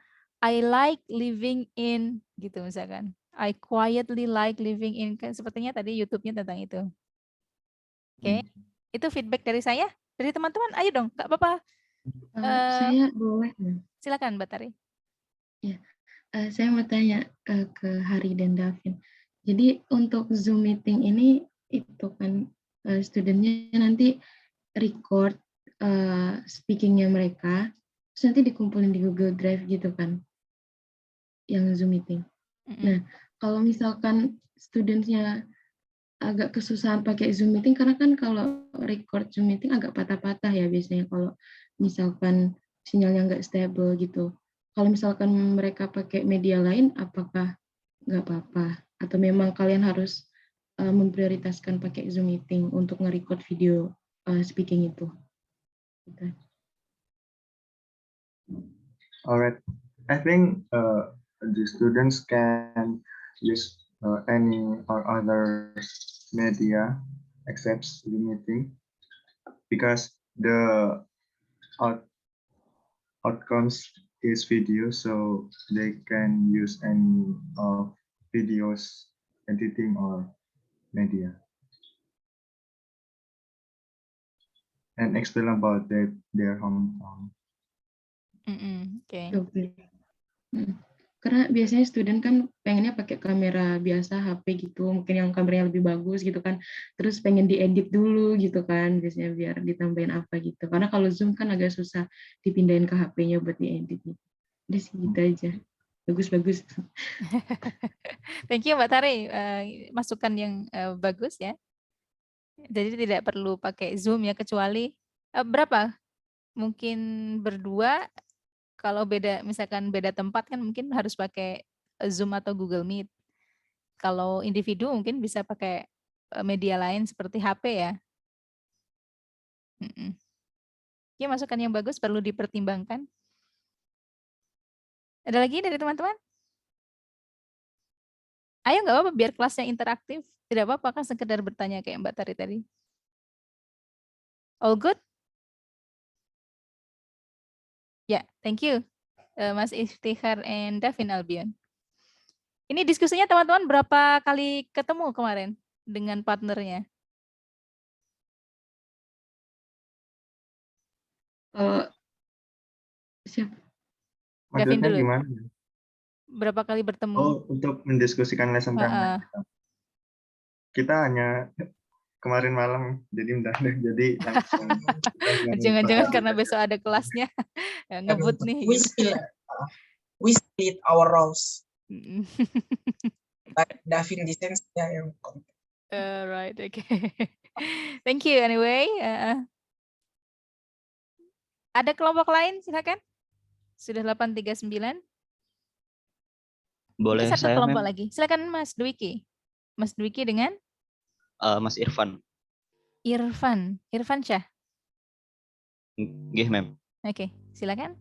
[SPEAKER 1] I like living in gitu misalkan. I quietly like living in, kan sepertinya tadi YouTube-nya tentang itu. Oke, itu feedback dari saya. Dari teman-teman, ayo dong, nggak apa-apa.
[SPEAKER 3] Saya boleh,
[SPEAKER 1] Silakan Mbak Tari.
[SPEAKER 3] Ya, saya mau tanya ke Hari dan Davin. Jadi untuk Zoom meeting ini itu kan studentnya nanti record speakingnya mereka, terus nanti dikumpulin di Google Drive gitu kan, yang Zoom meeting. Nah, kalau misalkan studentnya agak kesusahan pakai Zoom meeting, karena kan kalau record Zoom meeting agak patah-patah ya biasanya kalau misalkan sinyalnya nggak stable gitu. Kalau misalkan mereka pakai media lain, apakah nggak apa-apa? Atau memang kalian harus memprioritaskan pakai Zoom meeting untuk nge-record video speaking itu? Gitu.
[SPEAKER 6] Alright, I think the students can use any or other media except Zoom meeting because the outcomes is video, so they can use any of videos editing or media and explain about their hometown.
[SPEAKER 1] Oke.
[SPEAKER 3] Karena biasanya student kan pengennya pakai kamera biasa HP gitu, mungkin yang kameranya lebih bagus gitu kan, terus pengen diedit dulu gitu kan, biasanya biar ditambahin apa gitu. Karena kalau Zoom kan agak susah dipindahin ke HP-nya buat diedit. Udah segitu aja. Bagus-bagus.
[SPEAKER 1] Thank you Mbak Tari, masukan yang bagus ya. Jadi tidak perlu pakai Zoom ya, kecuali berapa? Mungkin berdua, kalau beda misalkan beda tempat kan mungkin harus pakai Zoom atau Google Meet. Kalau individu mungkin bisa pakai media lain seperti HP ya. Ya, masukan yang bagus perlu dipertimbangkan. Ada lagi dari teman-teman? Ayo nggak apa-apa biar kelasnya interaktif. Tidak apa-apa kan sekedar bertanya kayak Mbak Tari tadi. All good? Ya, thank you. Mas Iftihar and Davin Albion. Ini diskusinya teman-teman berapa kali ketemu kemarin dengan partnernya?
[SPEAKER 3] Siapa?
[SPEAKER 1] Davin
[SPEAKER 6] Maksudnya
[SPEAKER 1] dulu.
[SPEAKER 6] gimana?
[SPEAKER 1] Berapa kali bertemu?
[SPEAKER 6] Oh, untuk mendiskusikan lesson timeline. Kita hanya kemarin malam, jadi mendadak, jadi langsung.
[SPEAKER 1] Jangan-jangan karena besok ada kelasnya ngebut nih.
[SPEAKER 5] We split our roles. Davin desain, saya yang
[SPEAKER 1] Right, okay. Thank you anyway. Ada kelompok lain, silakan. Sudah 8:39.
[SPEAKER 7] Boleh
[SPEAKER 1] satu
[SPEAKER 7] saya,
[SPEAKER 1] kelompok
[SPEAKER 7] Mem?
[SPEAKER 1] lagi. Silakan Mas Dwiki. Mas Dwiki dengan?
[SPEAKER 7] Mas Irfan.
[SPEAKER 1] Irfan Syah.
[SPEAKER 7] Nggih, Mem.
[SPEAKER 1] Oke, silakan.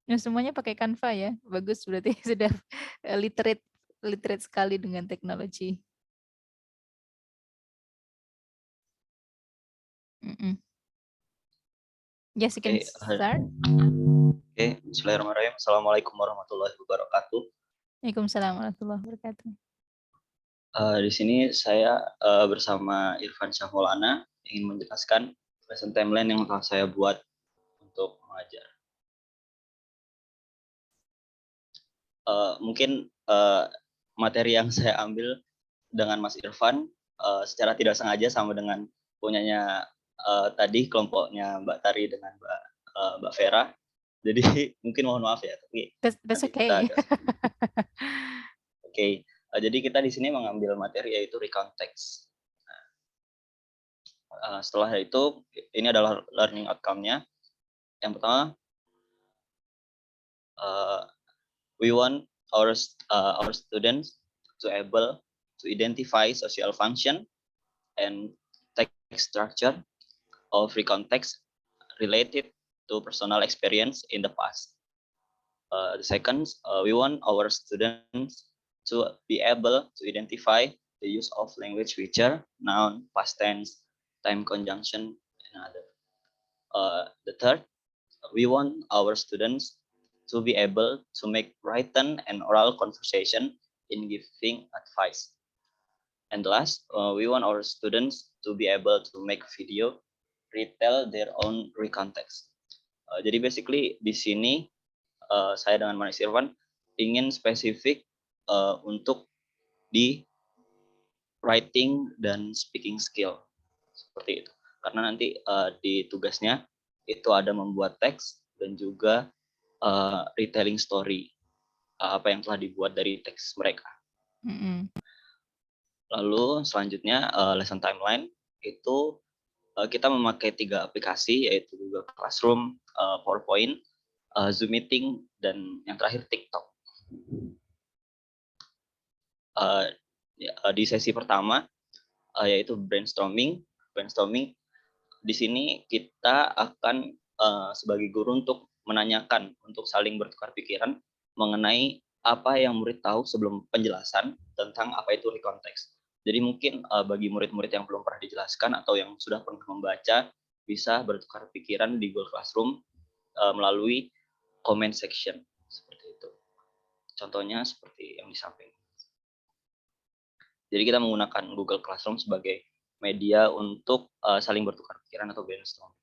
[SPEAKER 1] Nah, semuanya pakai Canva ya. Bagus, berarti sudah literate sekali dengan teknologi. Yes, you can start.
[SPEAKER 7] Oke, bismillahirrahmanirrahim. Assalamualaikum warahmatullahi wabarakatuh.
[SPEAKER 1] Waalaikumsalam warahmatullahi wabarakatuh.
[SPEAKER 7] Di sini saya bersama Irfan Syah Maulana ingin menjelaskan lesson timeline yang telah saya buat untuk mengajar. Mungkin materi yang saya ambil dengan Mas Irfan secara tidak sengaja sama dengan punyanya tadi kelompoknya Mbak Tari dengan Mbak Vera. Jadi mungkin mohon maaf ya, tapi
[SPEAKER 1] that's okay.
[SPEAKER 7] Oke, jadi kita di sini mengambil materi yaitu recount text. Setelah itu, ini adalah learning outcome-nya. Yang pertama, we want our students to able to identify social function and text structure of recount text related to personal experience in the past. The second, we want our students to be able to identify the use of language feature, noun, past tense, time conjunction, and other. The third, we want our students to be able to make written and oral conversation in giving advice. And last, we want our students to be able to make video, retell their own recontext. Jadi basically di sini saya dengan Manis Irfan ingin spesifik untuk di writing dan speaking skill seperti itu. Karena nanti di tugasnya itu ada membuat teks dan juga retelling story apa yang telah dibuat dari teks mereka. Lalu selanjutnya lesson timeline itu kita memakai 3 aplikasi yaitu Google Classroom, PowerPoint, Zoom Meeting, dan yang terakhir TikTok. Di sesi pertama yaitu brainstorming. Di sini kita akan sebagai guru untuk menanyakan, untuk saling bertukar pikiran mengenai apa yang murid tahu sebelum penjelasan tentang apa itu recontext. Jadi mungkin bagi murid-murid yang belum pernah dijelaskan atau yang sudah pernah membaca bisa bertukar pikiran di Google Classroom melalui comment section seperti itu. Contohnya seperti yang di samping. Jadi kita menggunakan Google Classroom sebagai media untuk saling bertukar pikiran atau brainstorm.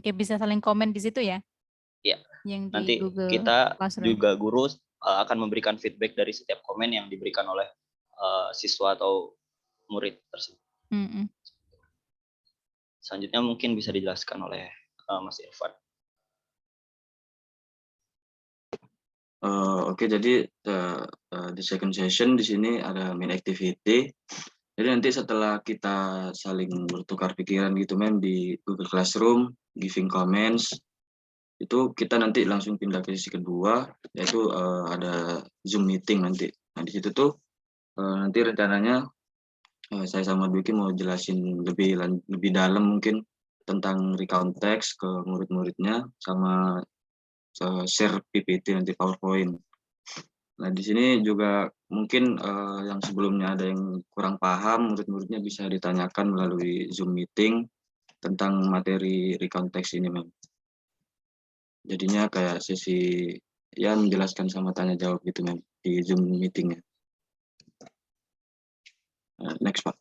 [SPEAKER 1] Kayak bisa saling komen di situ ya?
[SPEAKER 7] Iya.
[SPEAKER 1] Yang di
[SPEAKER 7] Nanti
[SPEAKER 1] Google
[SPEAKER 7] kita
[SPEAKER 1] Classroom.
[SPEAKER 7] juga guru akan memberikan feedback dari setiap komen yang diberikan oleh siswa atau murid tersebut. Selanjutnya mungkin bisa dijelaskan oleh Mas Irfan.
[SPEAKER 8] Oke, jadi di second session di sini ada main activity. Jadi nanti setelah kita saling bertukar pikiran gitu di Google Classroom, giving comments, itu kita nanti langsung pindah ke sesi kedua, yaitu ada Zoom meeting nanti. Nah di situ tuh nanti rencananya saya sama Dwiki mau jelasin lebih dalam mungkin tentang recount text ke murid-muridnya sama share PPT nanti PowerPoint. Nah di sini juga mungkin yang sebelumnya ada yang kurang paham, murid-muridnya bisa ditanyakan melalui Zoom meeting tentang materi recount text ini, Mem. Jadinya kayak sesi ya menjelaskan sama tanya jawab gitu, Mem, di Zoom meetingnya. Next, Pak.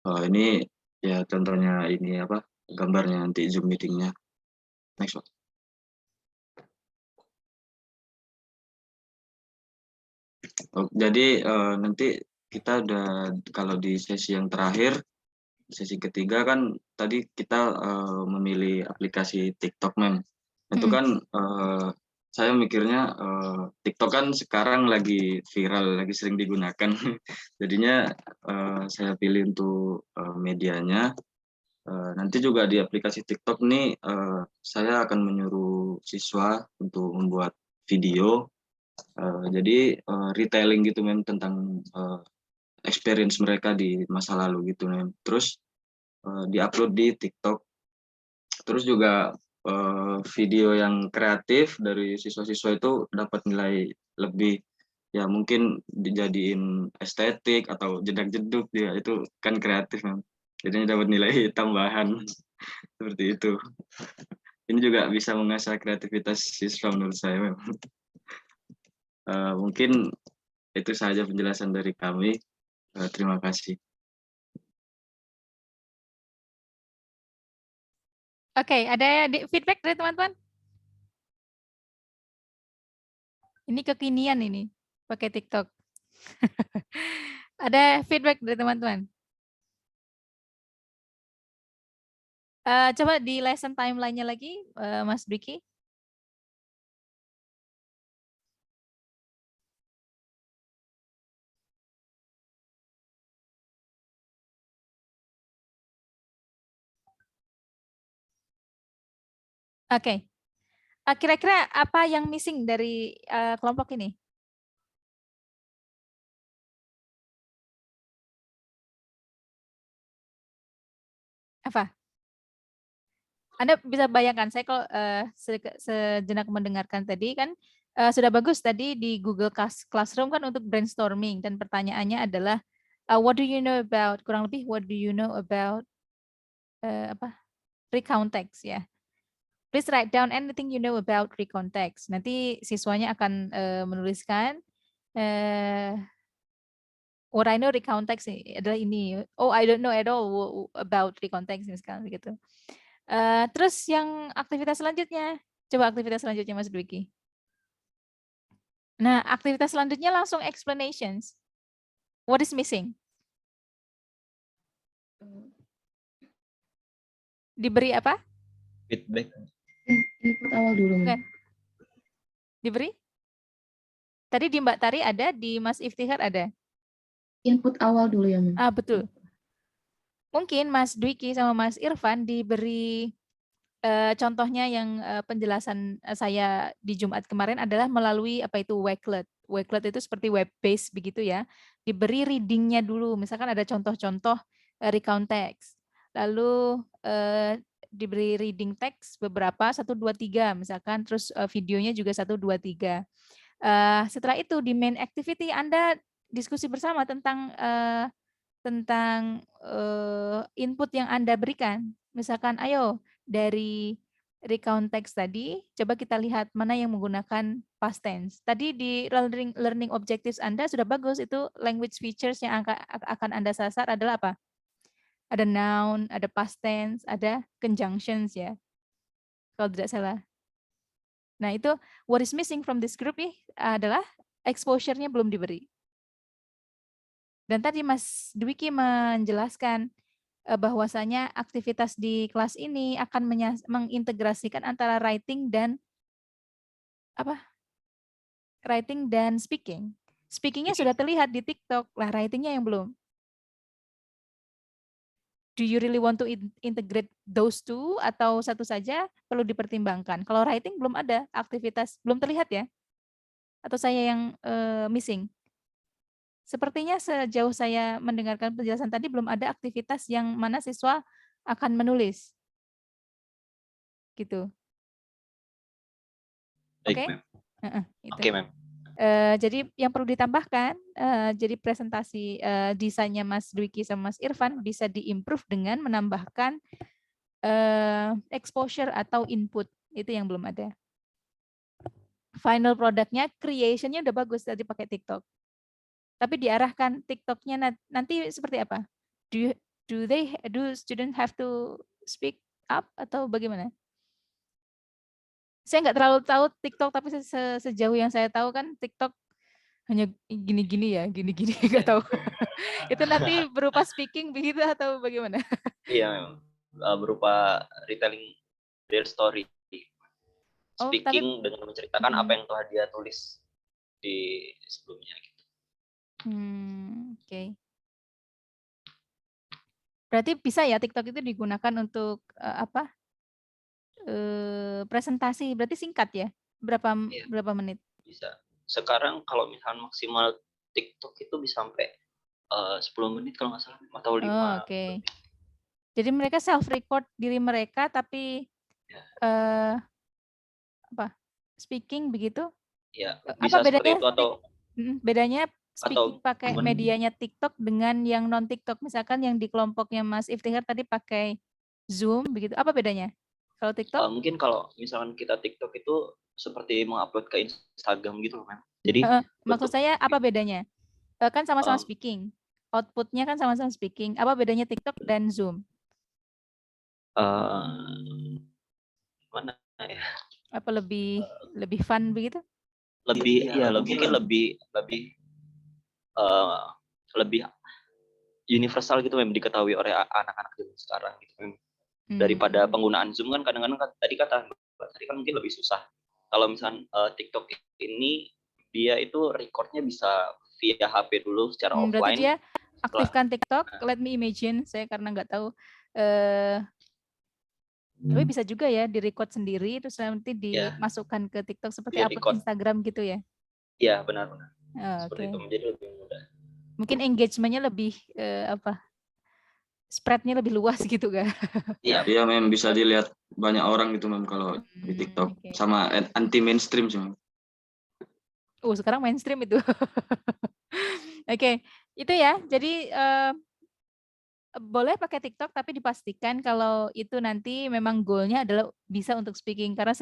[SPEAKER 8] Ini ya contohnya ini apa gambarnya nanti Zoom meetingnya. Next, Pak. Jadi nanti kita udah kalau di sesi yang terakhir, sesi ketiga kan tadi kita memilih aplikasi TikTok, Mem. Itu kan saya mikirnya TikTok kan sekarang lagi viral, lagi sering digunakan. Jadinya saya pilih untuk medianya. Nanti juga di aplikasi TikTok nih saya akan menyuruh siswa untuk membuat video. Jadi retelling gitu, Mem, tentang experience mereka di masa lalu gitu, Mem. Terus diupload di TikTok. Terus juga video yang kreatif dari siswa-siswa itu dapat nilai lebih, ya mungkin dijadiin estetik atau jedak-jeduk dia itu kan kreatif, Mem. Jadinya dapat nilai tambahan seperti itu. Ini juga bisa mengasah kreativitas siswa menurut saya, Mem. Mungkin itu saja penjelasan dari kami. Terima kasih.
[SPEAKER 1] Oke, ada feedback dari teman-teman? Ini kekinian ini, pakai TikTok. Ada feedback dari teman-teman? Coba di lesson timeline-nya lagi, Mas Dwiki. Oke. Kira-kira apa yang missing dari kelompok ini? Apa? Anda bisa bayangkan, saya kalau sejenak mendengarkan tadi kan sudah bagus tadi di Google Classroom kan untuk brainstorming, dan pertanyaannya adalah what do you know about, kurang lebih what do you know about recount text ya. Please write down anything you know about recount text. Nanti siswanya akan menuliskan what I know recount text adalah ini. Oh, I don't know at all about recount text misalkan begitu. Terus yang aktivitas selanjutnya, coba aktivitas selanjutnya Mas Dwiki. Nah, aktivitas selanjutnya langsung explanations. What is missing? Diberi apa?
[SPEAKER 7] Feedback.
[SPEAKER 3] Input awal dulu.
[SPEAKER 1] Bukan. Diberi? Tadi di Mbak Tari ada, di Mas Iftihar ada.
[SPEAKER 3] Input awal dulu ya, Mem.
[SPEAKER 1] Betul. Mungkin Mas Dwiki sama Mas Irfan diberi contohnya yang penjelasan saya di Jumat kemarin adalah melalui apa itu Wakelet. Wakelet itu seperti web based begitu ya. Diberi readingnya dulu. Misalkan ada contoh-contoh recount text. Lalu diberi reading text beberapa 1, 2, 3 misalkan, terus videonya juga 1, 2, 3. Setelah itu di main activity Anda diskusi bersama tentang input yang Anda berikan. Misalkan, ayo dari recount text tadi, coba kita lihat mana yang menggunakan past tense. Tadi di learning objectives Anda sudah bagus, itu language features yang akan Anda sasar adalah apa? Ada noun, ada past tense, ada conjunctions ya, kalau tidak salah. Nah itu what is missing from this group adalah exposure-nya belum diberi. Dan tadi Mas Dwiki menjelaskan bahwasanya aktivitas di kelas ini akan mengintegrasikan antara writing dan speaking. Speakingnya sudah terlihat di TikTok, lah writingnya yang belum. Do you really want to integrate those two atau satu saja perlu dipertimbangkan? Kalau writing belum ada aktivitas, belum terlihat ya? Atau saya yang missing? Sepertinya sejauh saya mendengarkan penjelasan tadi belum ada aktivitas yang mana siswa akan menulis. Gitu. Oke?
[SPEAKER 7] Oke, Mem.
[SPEAKER 1] Jadi yang perlu ditambahkan, jadi presentasi desainnya Mas Dwiki sama Mas Irfan bisa diimprove dengan menambahkan exposure atau input. Itu yang belum ada. Final produknya, creation-nya udah bagus tadi pakai TikTok. Tapi diarahkan TikTok-nya nanti seperti apa? Do student have to speak up atau bagaimana? Saya nggak terlalu tahu TikTok, tapi sejauh yang saya tahu kan TikTok hanya gini-gini ya, gini-gini nggak tahu. Itu nanti berupa speaking begitu atau bagaimana?
[SPEAKER 7] Iya, berupa retelling their story. Speaking dengan menceritakan apa yang telah dia tulis di sebelumnya. Gitu.
[SPEAKER 1] Oke. Berarti bisa ya TikTok itu digunakan untuk presentasi, berarti singkat ya? Berapa menit?
[SPEAKER 7] Bisa. Sekarang kalau misalnya maksimal TikTok itu bisa sampai 10 menit kalau nggak salah, atau 5.
[SPEAKER 1] Oke. Jadi mereka self record diri mereka tapi speaking begitu?
[SPEAKER 7] Ya, bisa
[SPEAKER 1] apa bedanya
[SPEAKER 7] seperti itu atau
[SPEAKER 1] bedanya speaking pakai
[SPEAKER 7] gimana?
[SPEAKER 1] medianya TikTok dengan yang non TikTok, misalkan yang di kelompoknya Mas Iftihar tadi pakai Zoom begitu, apa bedanya? Kalau TikTok?
[SPEAKER 7] Mungkin kalau misalkan kita TikTok itu seperti mengupload ke Instagram gitu loh, Mem. Jadi
[SPEAKER 1] maksud saya apa bedanya? Kan sama-sama speaking. Outputnya kan sama-sama speaking. Apa bedanya TikTok dan Zoom?
[SPEAKER 7] Mana ya?
[SPEAKER 1] Apa lebih fun begitu?
[SPEAKER 7] Mungkin lebih universal gitu, Mem, diketahui oleh anak-anak zaman sekarang gitu, Mem. Daripada penggunaan Zoom kan kadang-kadang tadi kata kan mungkin lebih susah. Kalau misalnya TikTok ini dia itu recordnya bisa via HP dulu secara offline.
[SPEAKER 1] Berarti dia aktifkan TikTok, let me imagine, saya karena nggak tahu. Tapi bisa juga ya di-record sendiri terus nanti dimasukkan ke TikTok seperti upload Instagram gitu ya?
[SPEAKER 7] Iya, benar-benar. Seperti
[SPEAKER 1] Okay.
[SPEAKER 7] itu menjadi lebih mudah.
[SPEAKER 1] Mungkin engagement-nya lebih spreadnya lebih luas gitu kan?
[SPEAKER 8] Iya, mem, bisa dilihat banyak orang gitu, mem, kalau di TikTok.
[SPEAKER 1] Oke.
[SPEAKER 8] Sama anti mainstream sih, mem.
[SPEAKER 1] Sekarang mainstream itu. Oke, itu ya. Jadi boleh pakai TikTok, tapi dipastikan kalau itu nanti memang goalnya adalah bisa untuk speaking. Karena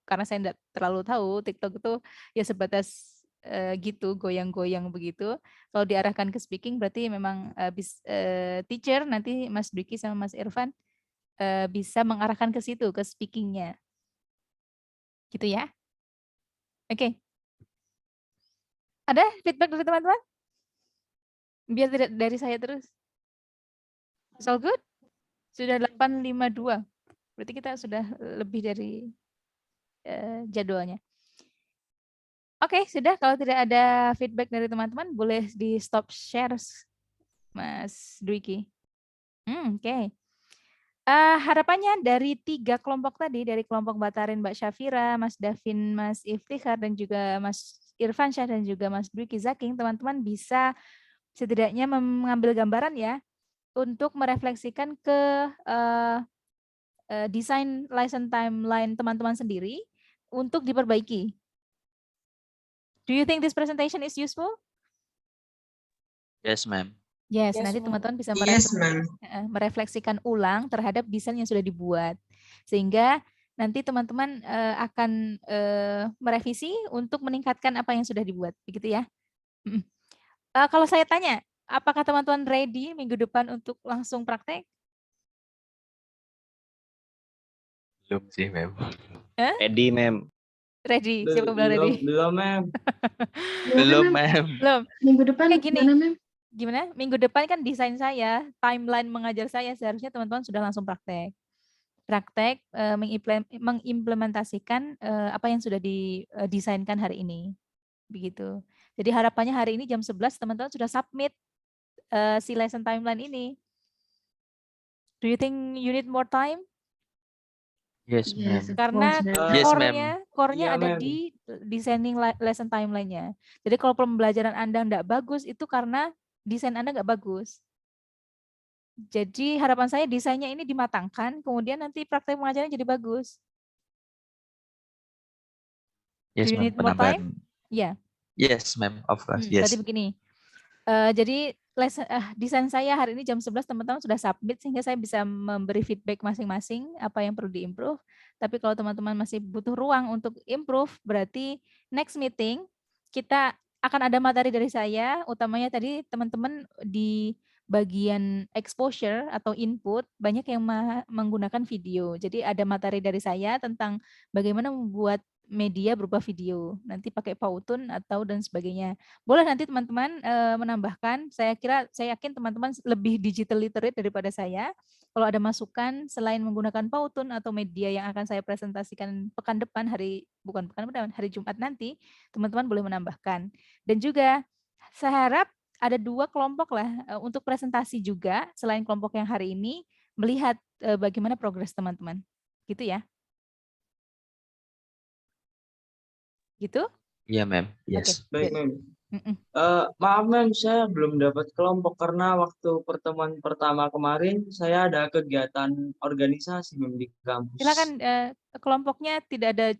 [SPEAKER 1] karena saya tidak terlalu tahu, TikTok itu ya sebatas gitu, goyang-goyang begitu. Kalau diarahkan ke speaking, berarti memang teacher, nanti Mas Dwiki sama Mas Irfan bisa mengarahkan ke situ, ke speakingnya. Gitu ya. Oke. Ada feedback dari teman-teman? Biar tidak dari saya terus. It's all good? Sudah 8.52. Berarti kita sudah lebih dari jadwalnya. Oke, sudah. Kalau tidak ada feedback dari teman-teman, boleh di stop share, Mas Dwiki. Oke. Harapannya dari 3 kelompok tadi, dari kelompok Mbak Tarin, Mbak Syafira, Mas Davin, Mas Iftikhar, dan juga Mas Irfan Syah, dan juga Mas Dwiki Zaking, teman-teman bisa setidaknya mengambil gambaran ya, untuk merefleksikan ke desain lesson timeline teman-teman sendiri untuk diperbaiki. Do you think this presentation is useful?
[SPEAKER 9] Yes, ma'am.
[SPEAKER 1] Yes, nanti teman-teman bisa merefleksikan ulang terhadap desain yang sudah dibuat. Sehingga nanti teman-teman akan merevisi untuk meningkatkan apa yang sudah dibuat. Begitu ya. Kalau saya tanya, apakah teman-teman ready minggu depan untuk langsung praktek?
[SPEAKER 9] Belum sih, ma'am.
[SPEAKER 7] Ready, ma'am.
[SPEAKER 1] Ready, siapa bilang ready?
[SPEAKER 2] Belum, ma'am.
[SPEAKER 9] Belum, ma'am.
[SPEAKER 1] Belum.
[SPEAKER 3] Minggu depan
[SPEAKER 1] Gini.
[SPEAKER 3] mana, ma'am?
[SPEAKER 1] Gimana? Minggu depan kan desain saya, timeline mengajar saya, seharusnya teman-teman sudah langsung praktek. Praktek mengimplementasikan apa yang sudah didesainkan hari ini. Begitu. Jadi harapannya hari ini jam 11 teman-teman sudah submit si lesson timeline ini. Do you think you need more time?
[SPEAKER 9] Yes, ma'am.
[SPEAKER 1] Karena
[SPEAKER 9] Yes,
[SPEAKER 1] core-nya ada di designing lesson timeline-nya. Jadi kalau pembelajaran Anda enggak bagus, itu karena desain Anda enggak bagus. Jadi harapan saya desainnya ini dimatangkan, kemudian nanti praktek pengajaran jadi bagus.
[SPEAKER 9] Yes,
[SPEAKER 1] Do you
[SPEAKER 9] ma'am.
[SPEAKER 1] need more time? Ya.
[SPEAKER 9] Yes, ma'am. Of course, yes.
[SPEAKER 1] Tadi begini. Jadi desain saya hari ini jam 11 teman-teman sudah submit sehingga saya bisa memberi feedback masing-masing apa yang perlu diimprove. Tapi kalau teman-teman masih butuh ruang untuk improve, berarti next meeting kita akan ada materi dari saya, utamanya tadi teman-teman di bagian exposure atau input banyak yang menggunakan video. Jadi ada materi dari saya tentang bagaimana membuat media berupa video, nanti pakai Powtoon atau dan sebagainya. Boleh nanti teman-teman menambahkan, saya yakin teman-teman lebih digital literate daripada saya. Kalau ada masukan selain menggunakan Powtoon atau media yang akan saya presentasikan pekan depan, hari Jumat nanti, teman-teman boleh menambahkan. Dan juga saya harap ada 2 kelompok lah untuk presentasi juga, selain kelompok yang hari ini, melihat bagaimana progres teman-teman. Gitu ya. Gitu?
[SPEAKER 9] Iya, ma'am. Yes.
[SPEAKER 2] Baik, ma'am. Maaf, ma'am, saya belum dapat kelompok karena waktu pertemuan pertama kemarin saya ada kegiatan organisasi, ma'am, di kampus.
[SPEAKER 1] Silakan, kelompoknya tidak ada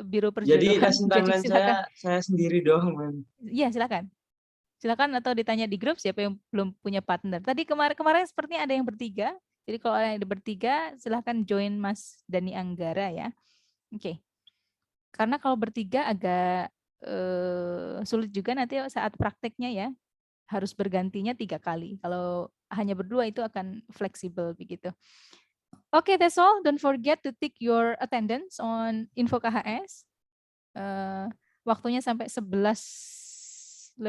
[SPEAKER 1] biro perjodohan.
[SPEAKER 2] Jadi lesson timeline saya sendiri doang, ma'am.
[SPEAKER 1] Iya, silakan. Silakan atau ditanya di grup siapa yang belum punya partner. Tadi kemarin sepertinya ada yang bertiga. Jadi kalau ada yang bertiga, silakan join Mas Dani Anggara ya. Oke. Karena kalau bertiga agak sulit juga nanti saat prakteknya ya. Harus bergantinya 3 kali. Kalau hanya berdua itu akan fleksibel begitu. Oke, that's all. Don't forget to tick your attendance on Info KHS. Waktunya sampai 11:10.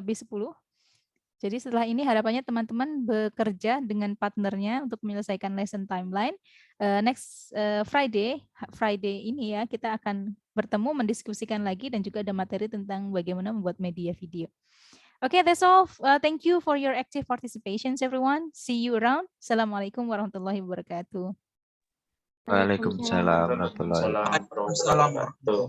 [SPEAKER 1] Jadi setelah ini harapannya teman-teman bekerja dengan partnernya untuk menyelesaikan lesson timeline. Next Friday ini ya kita akan bertemu mendiskusikan lagi dan juga ada materi tentang bagaimana membuat media video. Okay, that's all. Thank you for your active participations, everyone. See you around. Assalamualaikum warahmatullahi wabarakatuh.
[SPEAKER 9] Waalaikumsalam warahmatullahi wabarakatuh.